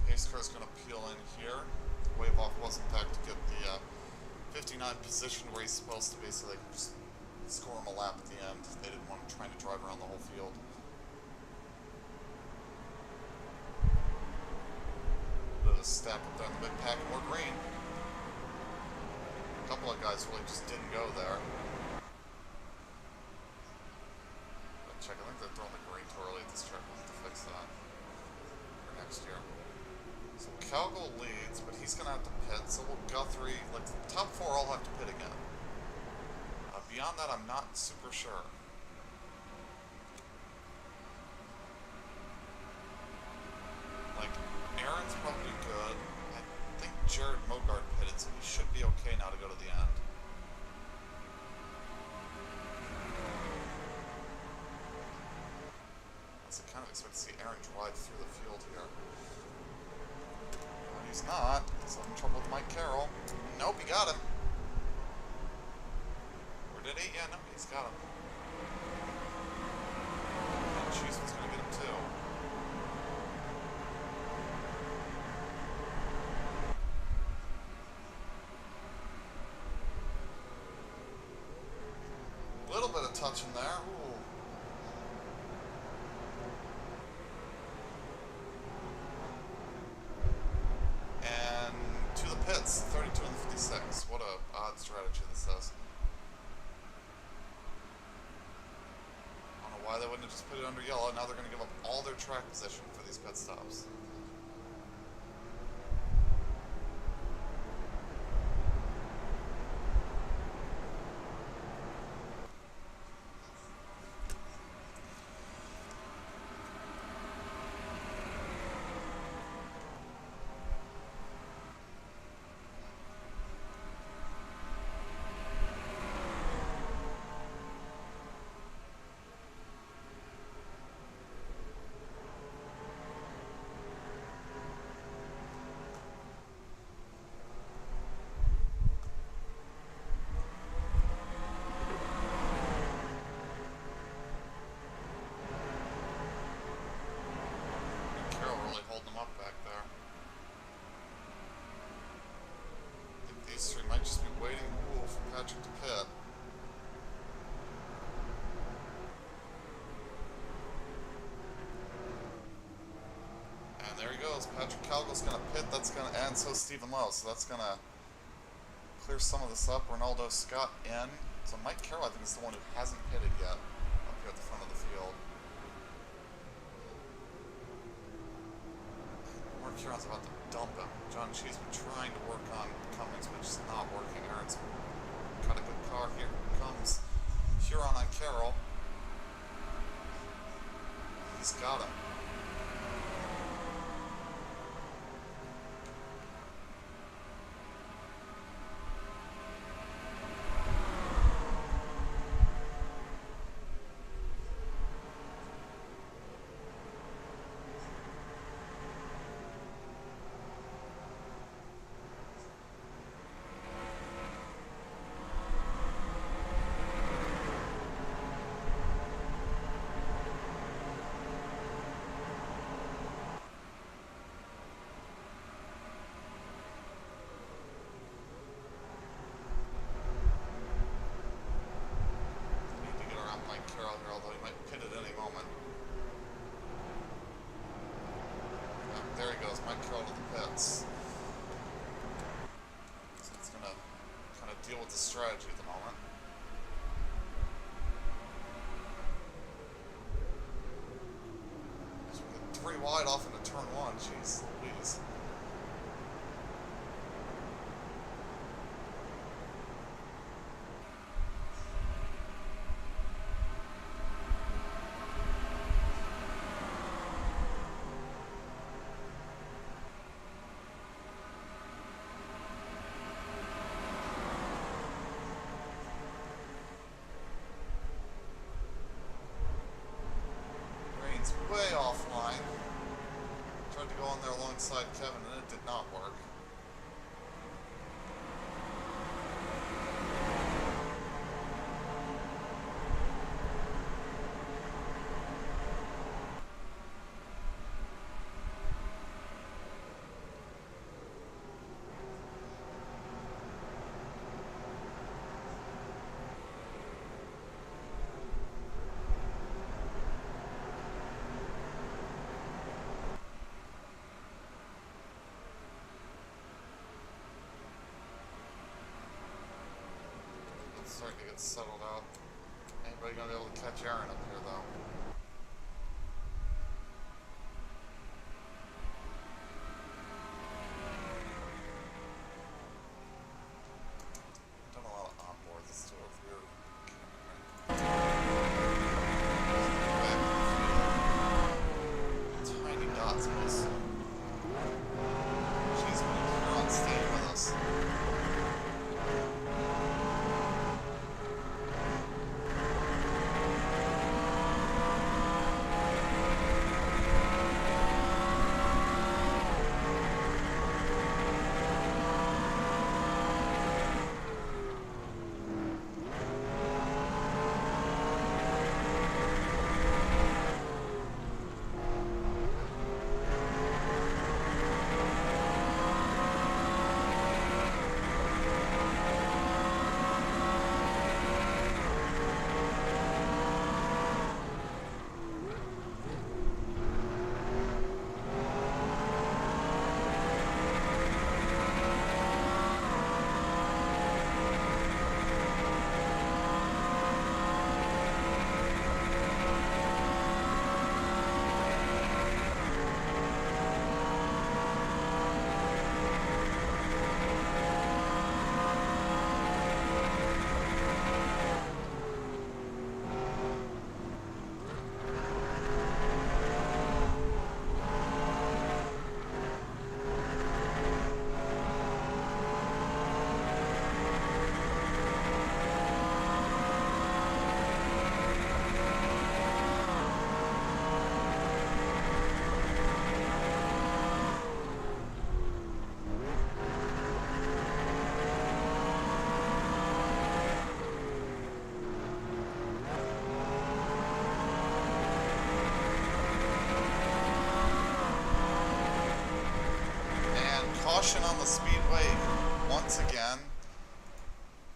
Pace car's going to peel in here. The wave off was in fact to get the 59 position where he's supposed to be, so they can just score him a lap at the end. They didn't want him trying to drive around the whole field. Bit of a step up there in the mid pack, and we're green. A couple of guys really just didn't go there. But check, I think they're throwing the green too early at this track. We'll have to fix that for next year. So Calgill leads, but he's going to have to pit. So will Guthrie, like the top four all have to pit again. Beyond that, I'm not super sure. Like, Aaron's probably good. I think Jared Mogart pitted, so he should be okay now to go to the end. So I kind of expect to see Aaron drive through the field here. He's not. He's having trouble with Mike Carroll. Nope, he got him. Or did he? Yeah, no, he's got him. And Cheeseman's going to get him too. Little bit of touch in there. Ooh. to just put it under yellow. Now they're going to give up all their track position for these pit stops. Holding them up back there. I think these three might just be waiting for Patrick to pit. And there he goes. Patrick Calgo's going to pit. That's going to, and so Stephen Lowe. So that's going to clear some of this up. Ronaldo Scott in. So Mike Carroll, I think, is the one who hasn't pitted yet up here at the front of the field. Huron's about to dump him. John Cheese been trying to work on Cummings, but just not working. Aaron's got a good car. Here comes Huron on Carroll. He's got him. Although he might pit at any moment. There he goes, Mike Carroll to the pits. So it's going to kind of deal with the strategy at the moment. So we get 3 wide off into turn 1, jeez Louise. Way offline. Tried to go on there alongside Kevin and it did not work. Starting to get settled out. Anybody gonna be able to catch Aaron up here though? Done a lot of onboards. Let's do a rear camera. Tiny dots mostly. She's been here on stage with us.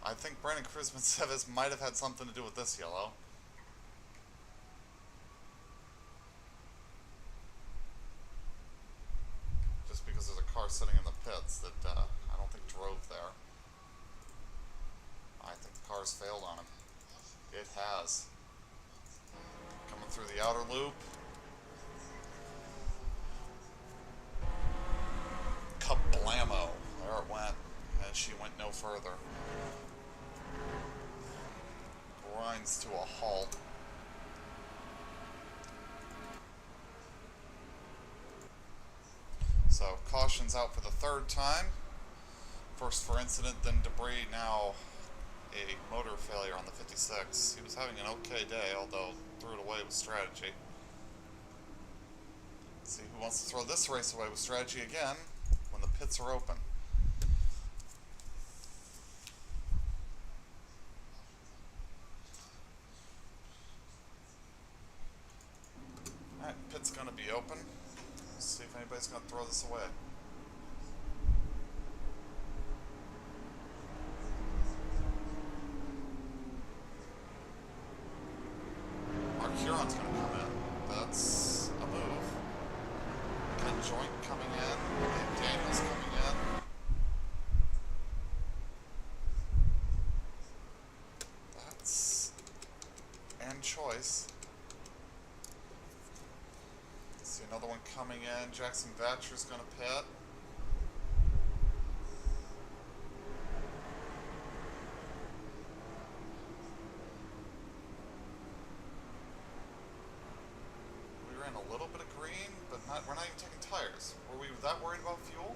I think Brandon Cruz-Menceves might have had something to do with this yellow. Just because there's a car sitting in the pits that I don't think drove there. I think the car's failed on him. It has. Coming through the outer loop. Kablamo. There it went. And she went no further. Grinds to a halt. So, caution's out for the third time. First for incident, then debris, now a motor failure on the 56. He was having an okay day, although threw it away with strategy. Let's see who wants to throw this race away with strategy again when the pits are open. Alright, pit's gonna be open. Let's see if anybody's gonna throw this away. Mark Huron's gonna come in. That's a move. Ken Joint coming in. Dave Daniels coming in. That's and choice. See another one coming in. Jackson Batcher's gonna pit. We ran a little bit of green, but we're not even taking tires. Were we that worried about fuel?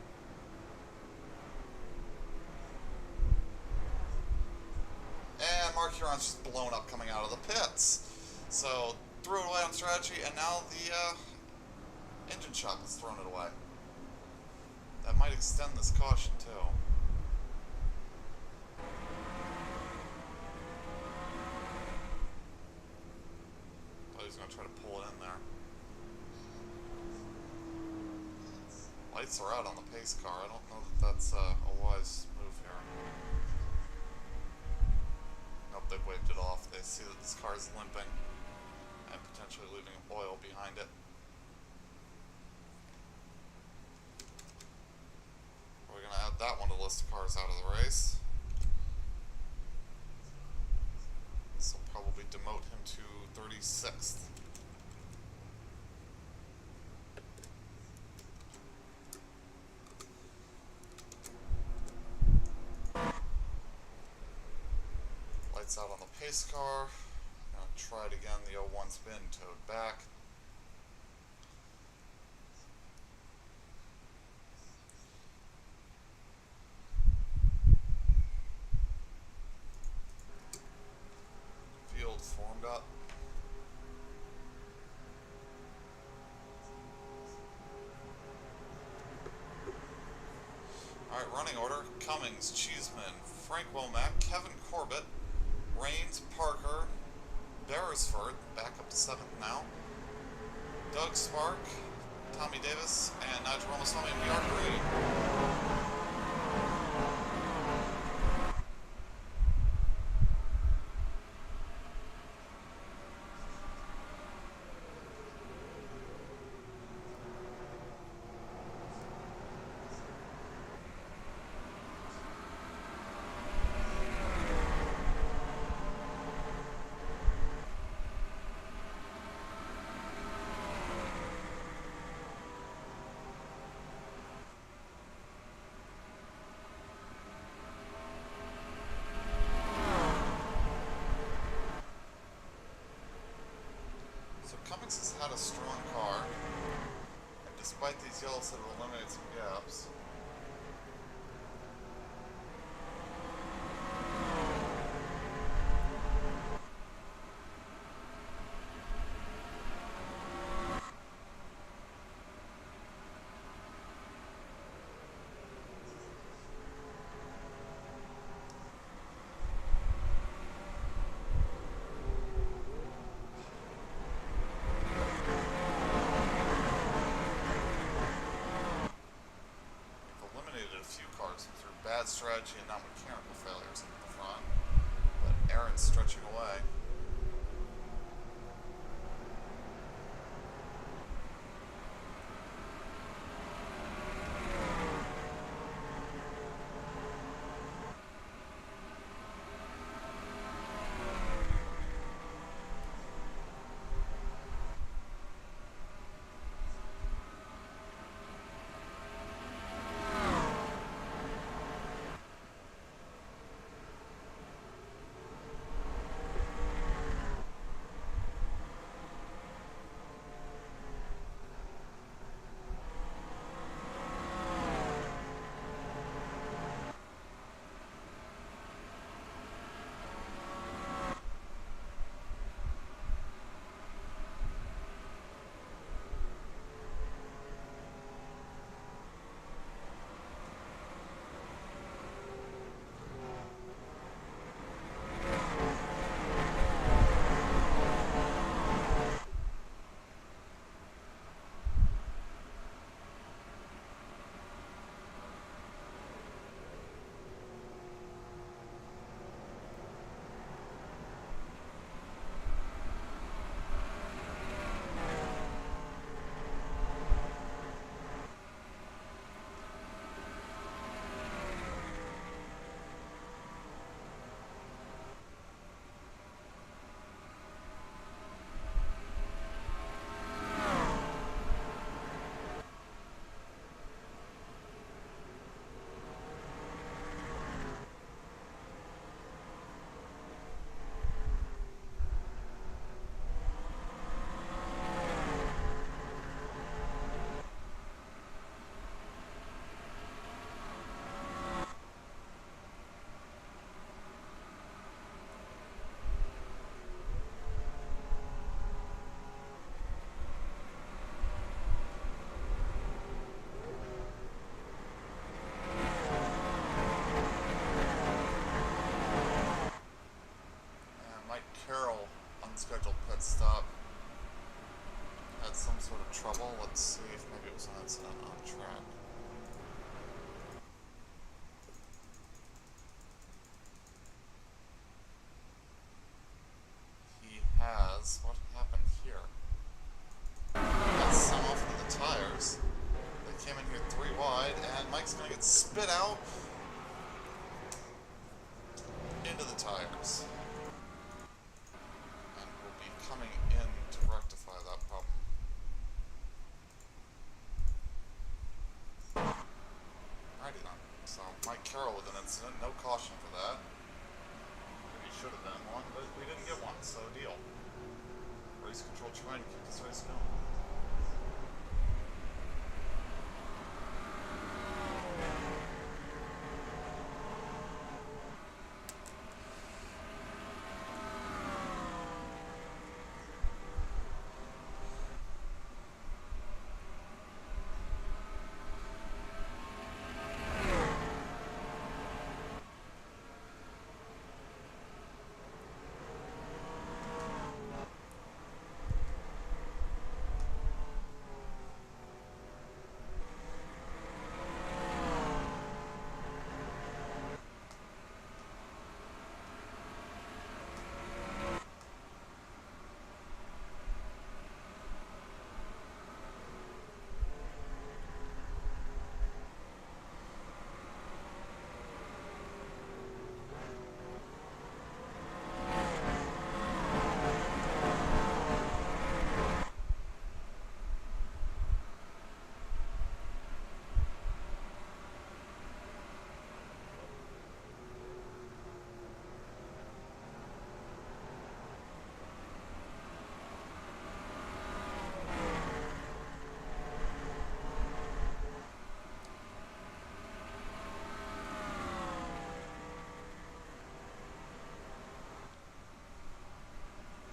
And Mark Huron's just blown up coming out of the pits. So threw it away on strategy, and now the engine shop has thrown it away. That might extend this caution too. Thought he was going to try to pull it in there. Lights are out on the pace car. I don't know that that's a wise move here. Nope, they've waved it off. They see that this car is limping and potentially leaving oil behind it. We're going to add that one to the list of cars out of the race. This will probably demote him to 36th. Lights out on the pace car. Gonna try it again. The 01's been towed back. Field formed up. Alright, running order. Cummings, Cheeseman, Frank Womack, Kevin Corbett, Raines, Parker, Beresford, back up to 7th now, Doug Spark, Tommy Davis, and Nigel Ramaswamy and VR Green. So Cummings has had a strong car, and despite these yellows that have eliminated some gaps, bad strategy and not mechanical failures in the front. But Aaron's stretching away. Unscheduled pit stop. Had some sort of trouble. Let's see if maybe it was an incident on track. He has. What happened here? Got some off of the tires. They came in here 3 wide, and Mike's gonna get spit out into the tires. Coming in to rectify that problem. Alrighty then. So Mike Carroll with an incident, no caution for that. Maybe should have been one, but we didn't get one, so deal. Race control trying to keep this race going.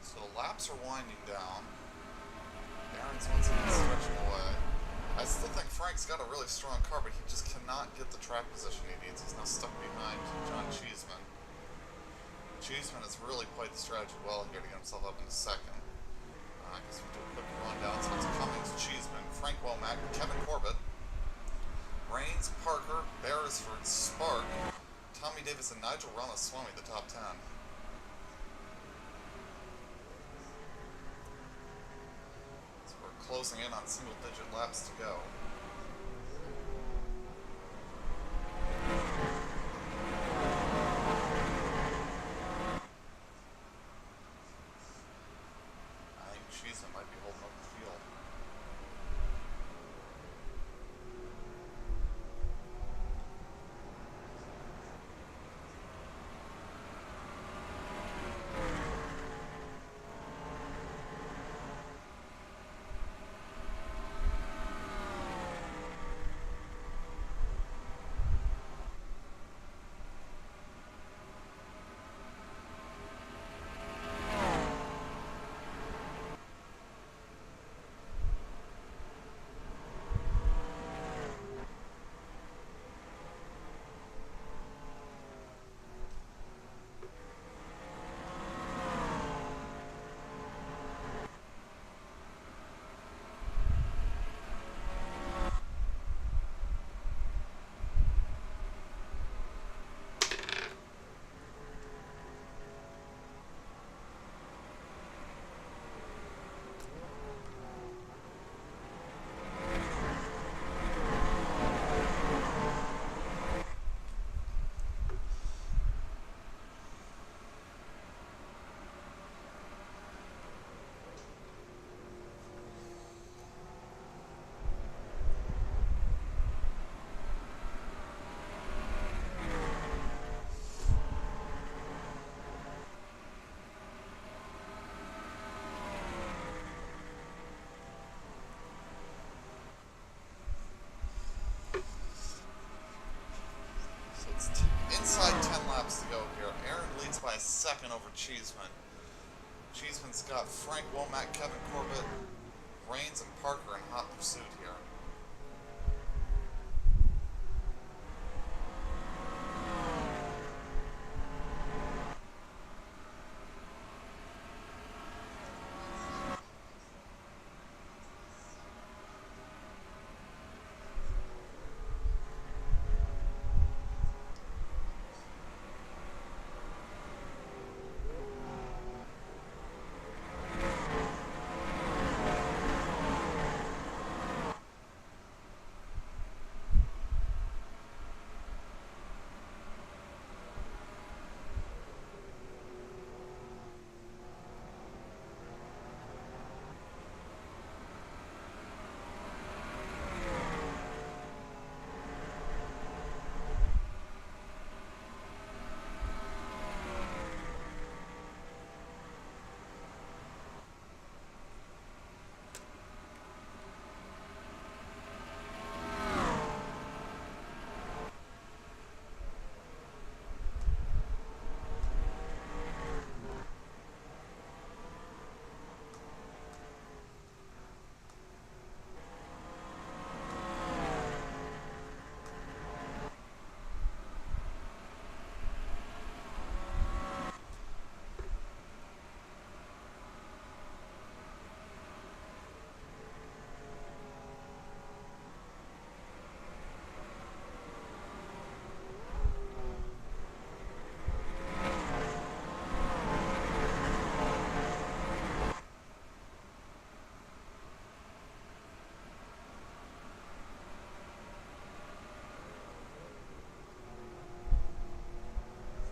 So laps are winding down. Aaron's once again stretching away. I still think Frank's got a really strong car, but he just cannot get the track position he needs. He's now stuck behind John Cheeseman. Cheeseman has really played the strategy well here to get himself up in second. I guess we'll do a quick rundown. So it's Cummings, Cheeseman, Frank Womack, Kevin Corbett, Raines, Parker, Beresford, Spark, Tommy Davis, and Nigel Ramaswamy, the top 10. So we're closing in on single-digit laps to go. I think Cheez-It might be holding up the field. Inside 10 laps to go here. Aaron leads by a second over Cheeseman. Cheeseman's got Frank Womack, Kevin Corbett, Raines, and Parker in hot pursuit here.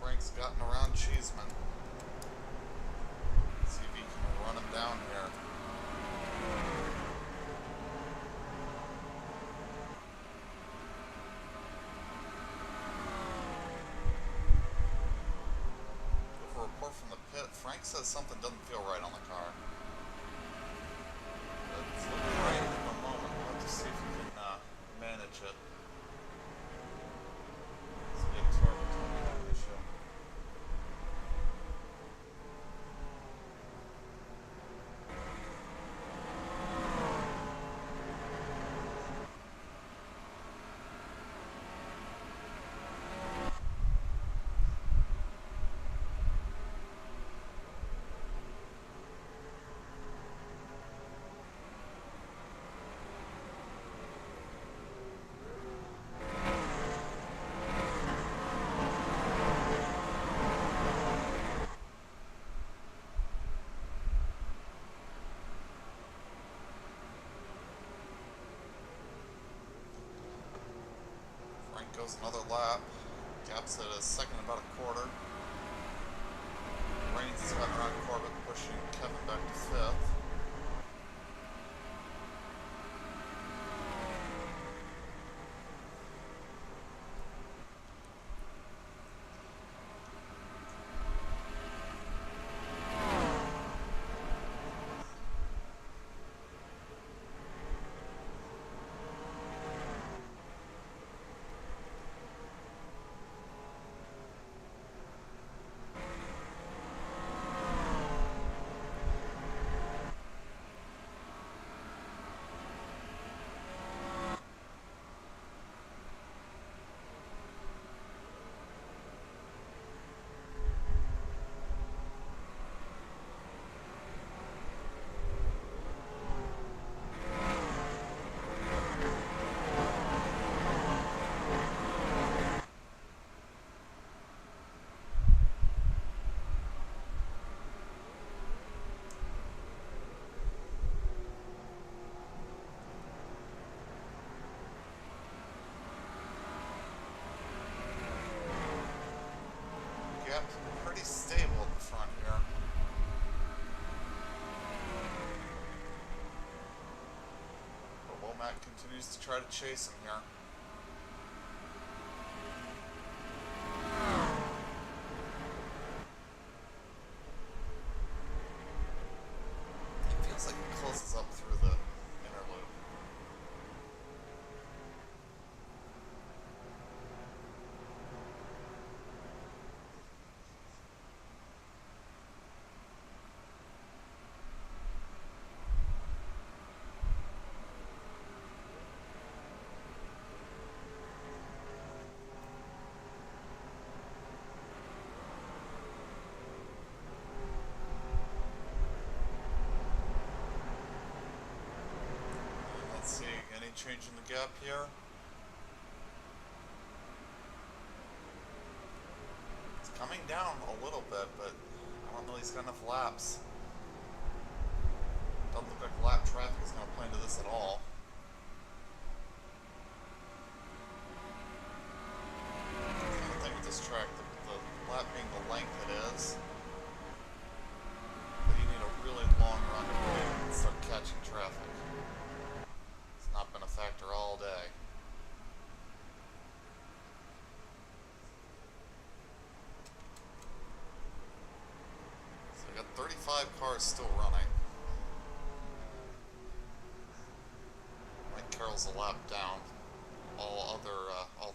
Frank's gotten around Cheeseman. See if he can run him down here. With a report from the pit, Frank says something doesn't feel right on the car. But it's looking right in the moment. We'll have to see if we can manage it. It's a big turbo issue. goes another lap. Gap's at a second, about a quarter. Reigns is cutting around Corbett, pushing Kevin back to fifth. Gap's pretty stable at the front here. But Womack continues to try to chase him here. It feels like he closes up through the inner loop. Let's see, any change in the gap here? It's coming down a little bit, but I don't know he's got enough laps. Doesn't look like lap traffic is going to play into this at all. That's the thing with this track, the lap being the length it is. But you need a really long run to really start catching traffic. It's not been a factor all day. So we got 35 cars still running. Mike Carroll's a lap down. All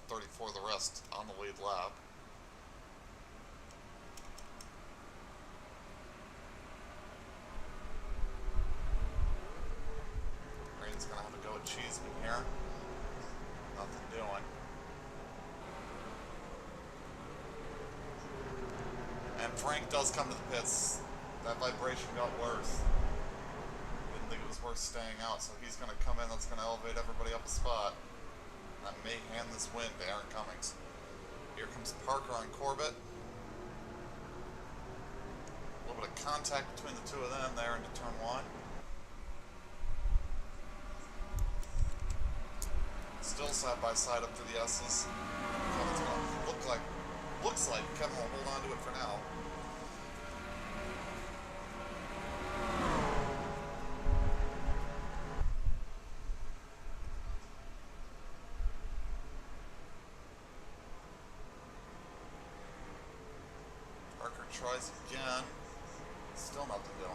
34 of the rest on the lead lap. Reigns gonna have to go with Cheese-It here. Nothing doing. And Frank does come to the pits. That vibration got worse. Didn't think it was worth staying out, so he's gonna come in. That's gonna elevate everybody up a spot. That may hand this win to Aaron Cummings. Here comes Parker on Corbett. A little bit of contact between the two of them there into turn one. Still side by side up to the S's. Kevin's gonna looks like Kevin will hold on to it for now. Parker tries again. Still nothing doing.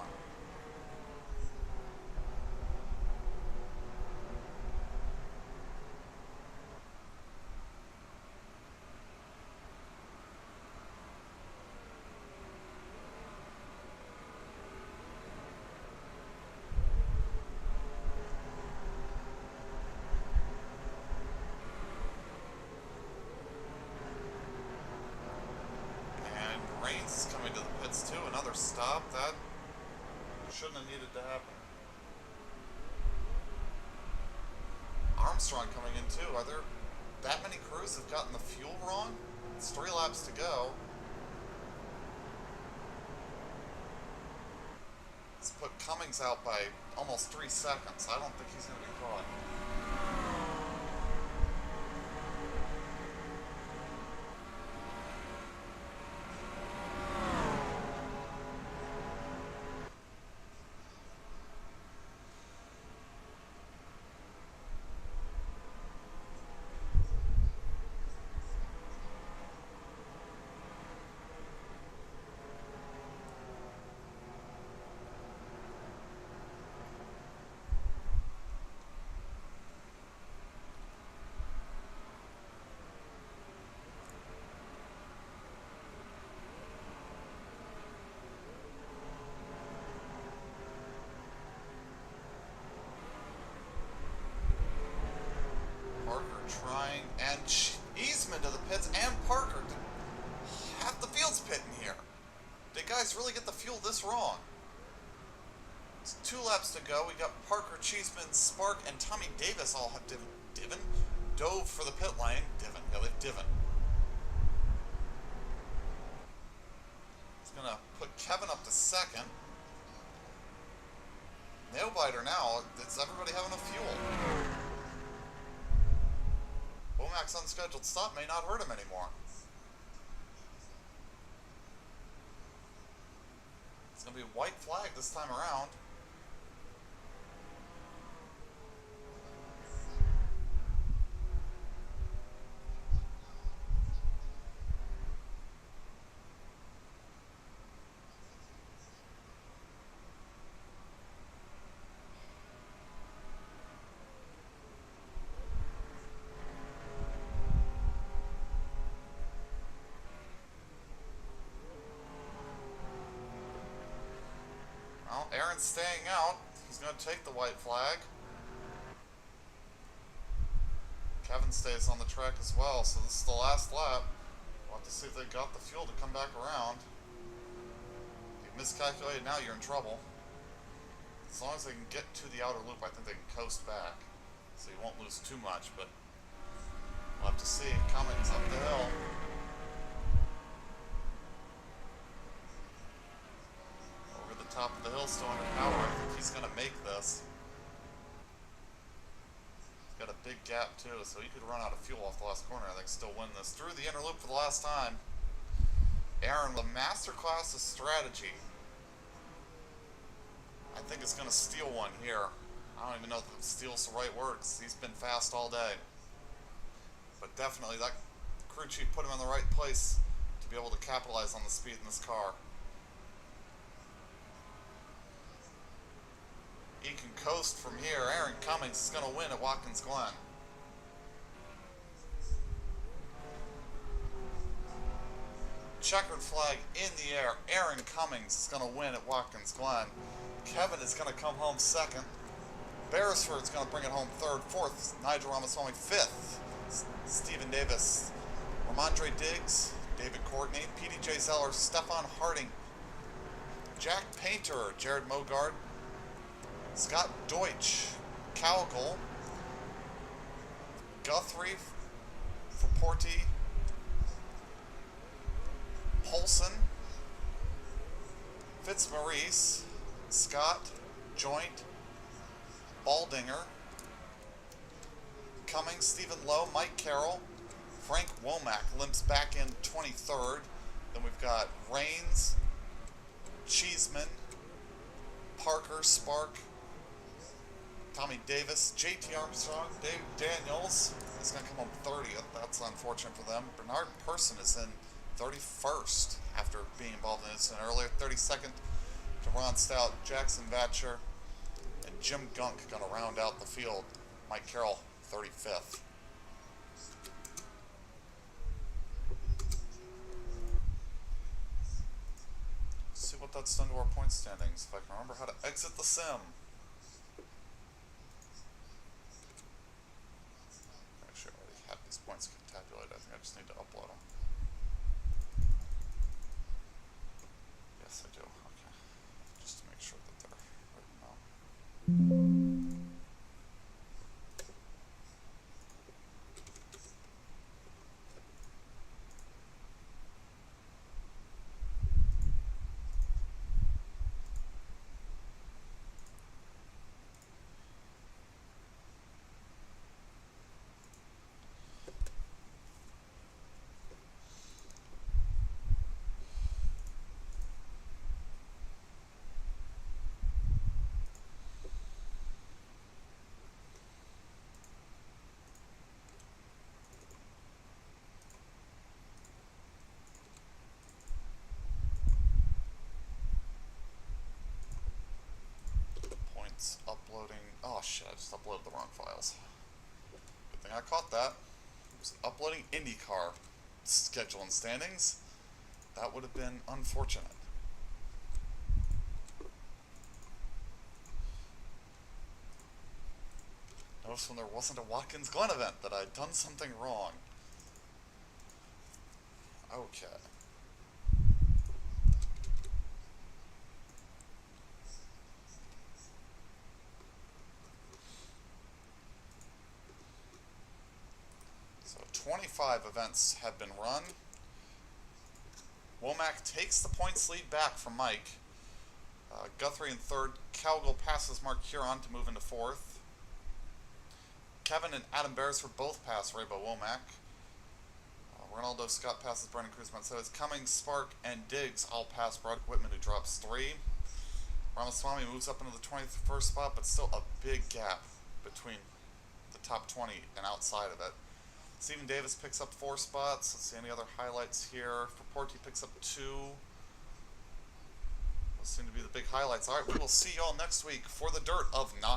Reigns is coming to the pits too. Another stop. That shouldn't have needed to happen. Armstrong coming in too. Are there that many crews have gotten the fuel wrong? It's 3 laps to go. It's put Cummings out by almost 3 seconds. I don't think he's going to be caught. Trying, and Cheeseman to the pits, and Parker. Half the field's pitting here. Did guys really get the fuel this wrong? It's 2 laps to go. We got Parker, Cheeseman, Spark, and Tommy Davis all have dove for the pit lane. Yeah, they've divin. It's gonna put Kevin up to second. Nail biter now. It's everybody having a fuel. Womac's unscheduled stop may not hurt him anymore. It's going to be a white flag this time around. Aaron's staying out. He's going to take the white flag. Kevin stays on the track as well, so this is the last lap. We'll have to see if they got the fuel to come back around. If you miscalculated now, you're in trouble. As long as they can get to the outer loop, I think they can coast back. So you won't lose too much, but we'll have to see. Cummings up the hill. Top of the hill, still under power. I think he's going to make this. He's got a big gap too, so he could run out of fuel off the last corner. I think still win this through the inner loop for the last time. Aaron, the masterclass of strategy. I think it's going to steal one here. I don't even know if steal's the right word, because he's been fast all day. But definitely that crew chief put him in the right place to be able to capitalize on the speed in this car. He can coast from here. Aaron Cummings is going to win at Watkins Glen. Checkered flag in the air. Aaron Cummings is going to win at Watkins Glen. Kevin is going to come home second. Beresford's going to bring it home third. Fourth, Nigel Ramaswamy. Fifth, Stephen Davis. Ramondre Diggs, David Courtney, PDJ Zeller, Stefan Harding, Jack Painter, Jared Mogard, Scott Deutsch, Cowgill, Guthrie, Forporti, Polson, Fitzmaurice, Scott, Joint, Baldinger, Cummings, Stephen Lowe, Mike Carroll, Frank Womack limps back in 23rd. Then we've got Rains, Cheeseman, Parker, Spark, Tommy Davis, JT Armstrong, Dave Daniels is going to come home 30th. That's unfortunate for them. Bernard Person is in 31st after being involved in an incident earlier. 32nd to Ron Stout, Jackson Vatcher, and Jim Gunk going to round out the field. Mike Carroll, 35th. Let's see what that's done to our point standings. If I can remember how to exit the sim. Actually, I already have these points tabulated. I think I just need to upload them. Yes, I do. Okay. Just to make sure that they're written out. Uploading. Oh shit, I just uploaded the wrong files. Good thing I caught that. It was uploading IndyCar schedule and standings. That would have been unfortunate. Notice when there wasn't a Watkins Glen event that I'd done something wrong. Okay. So 25 events have been run. Womack takes the points lead back from Mike. Guthrie in third. Calgill passes Mark Huron to move into fourth. Kevin and Adam Beresford both pass Raybo Womack. Ronaldo Scott passes Brendan Cruz Moncedes. Cummings, Spark, and Diggs all pass Broderick Whitman, who drops 3. Ramaswamy moves up into the 21st spot, but still a big gap between the top 20 and outside of it. Stephen Davis picks up 4 spots. Let's see any other highlights here. Porty picks up 2. Those seem to be the big highlights. All right, we will see you all next week for the dirt of Knox.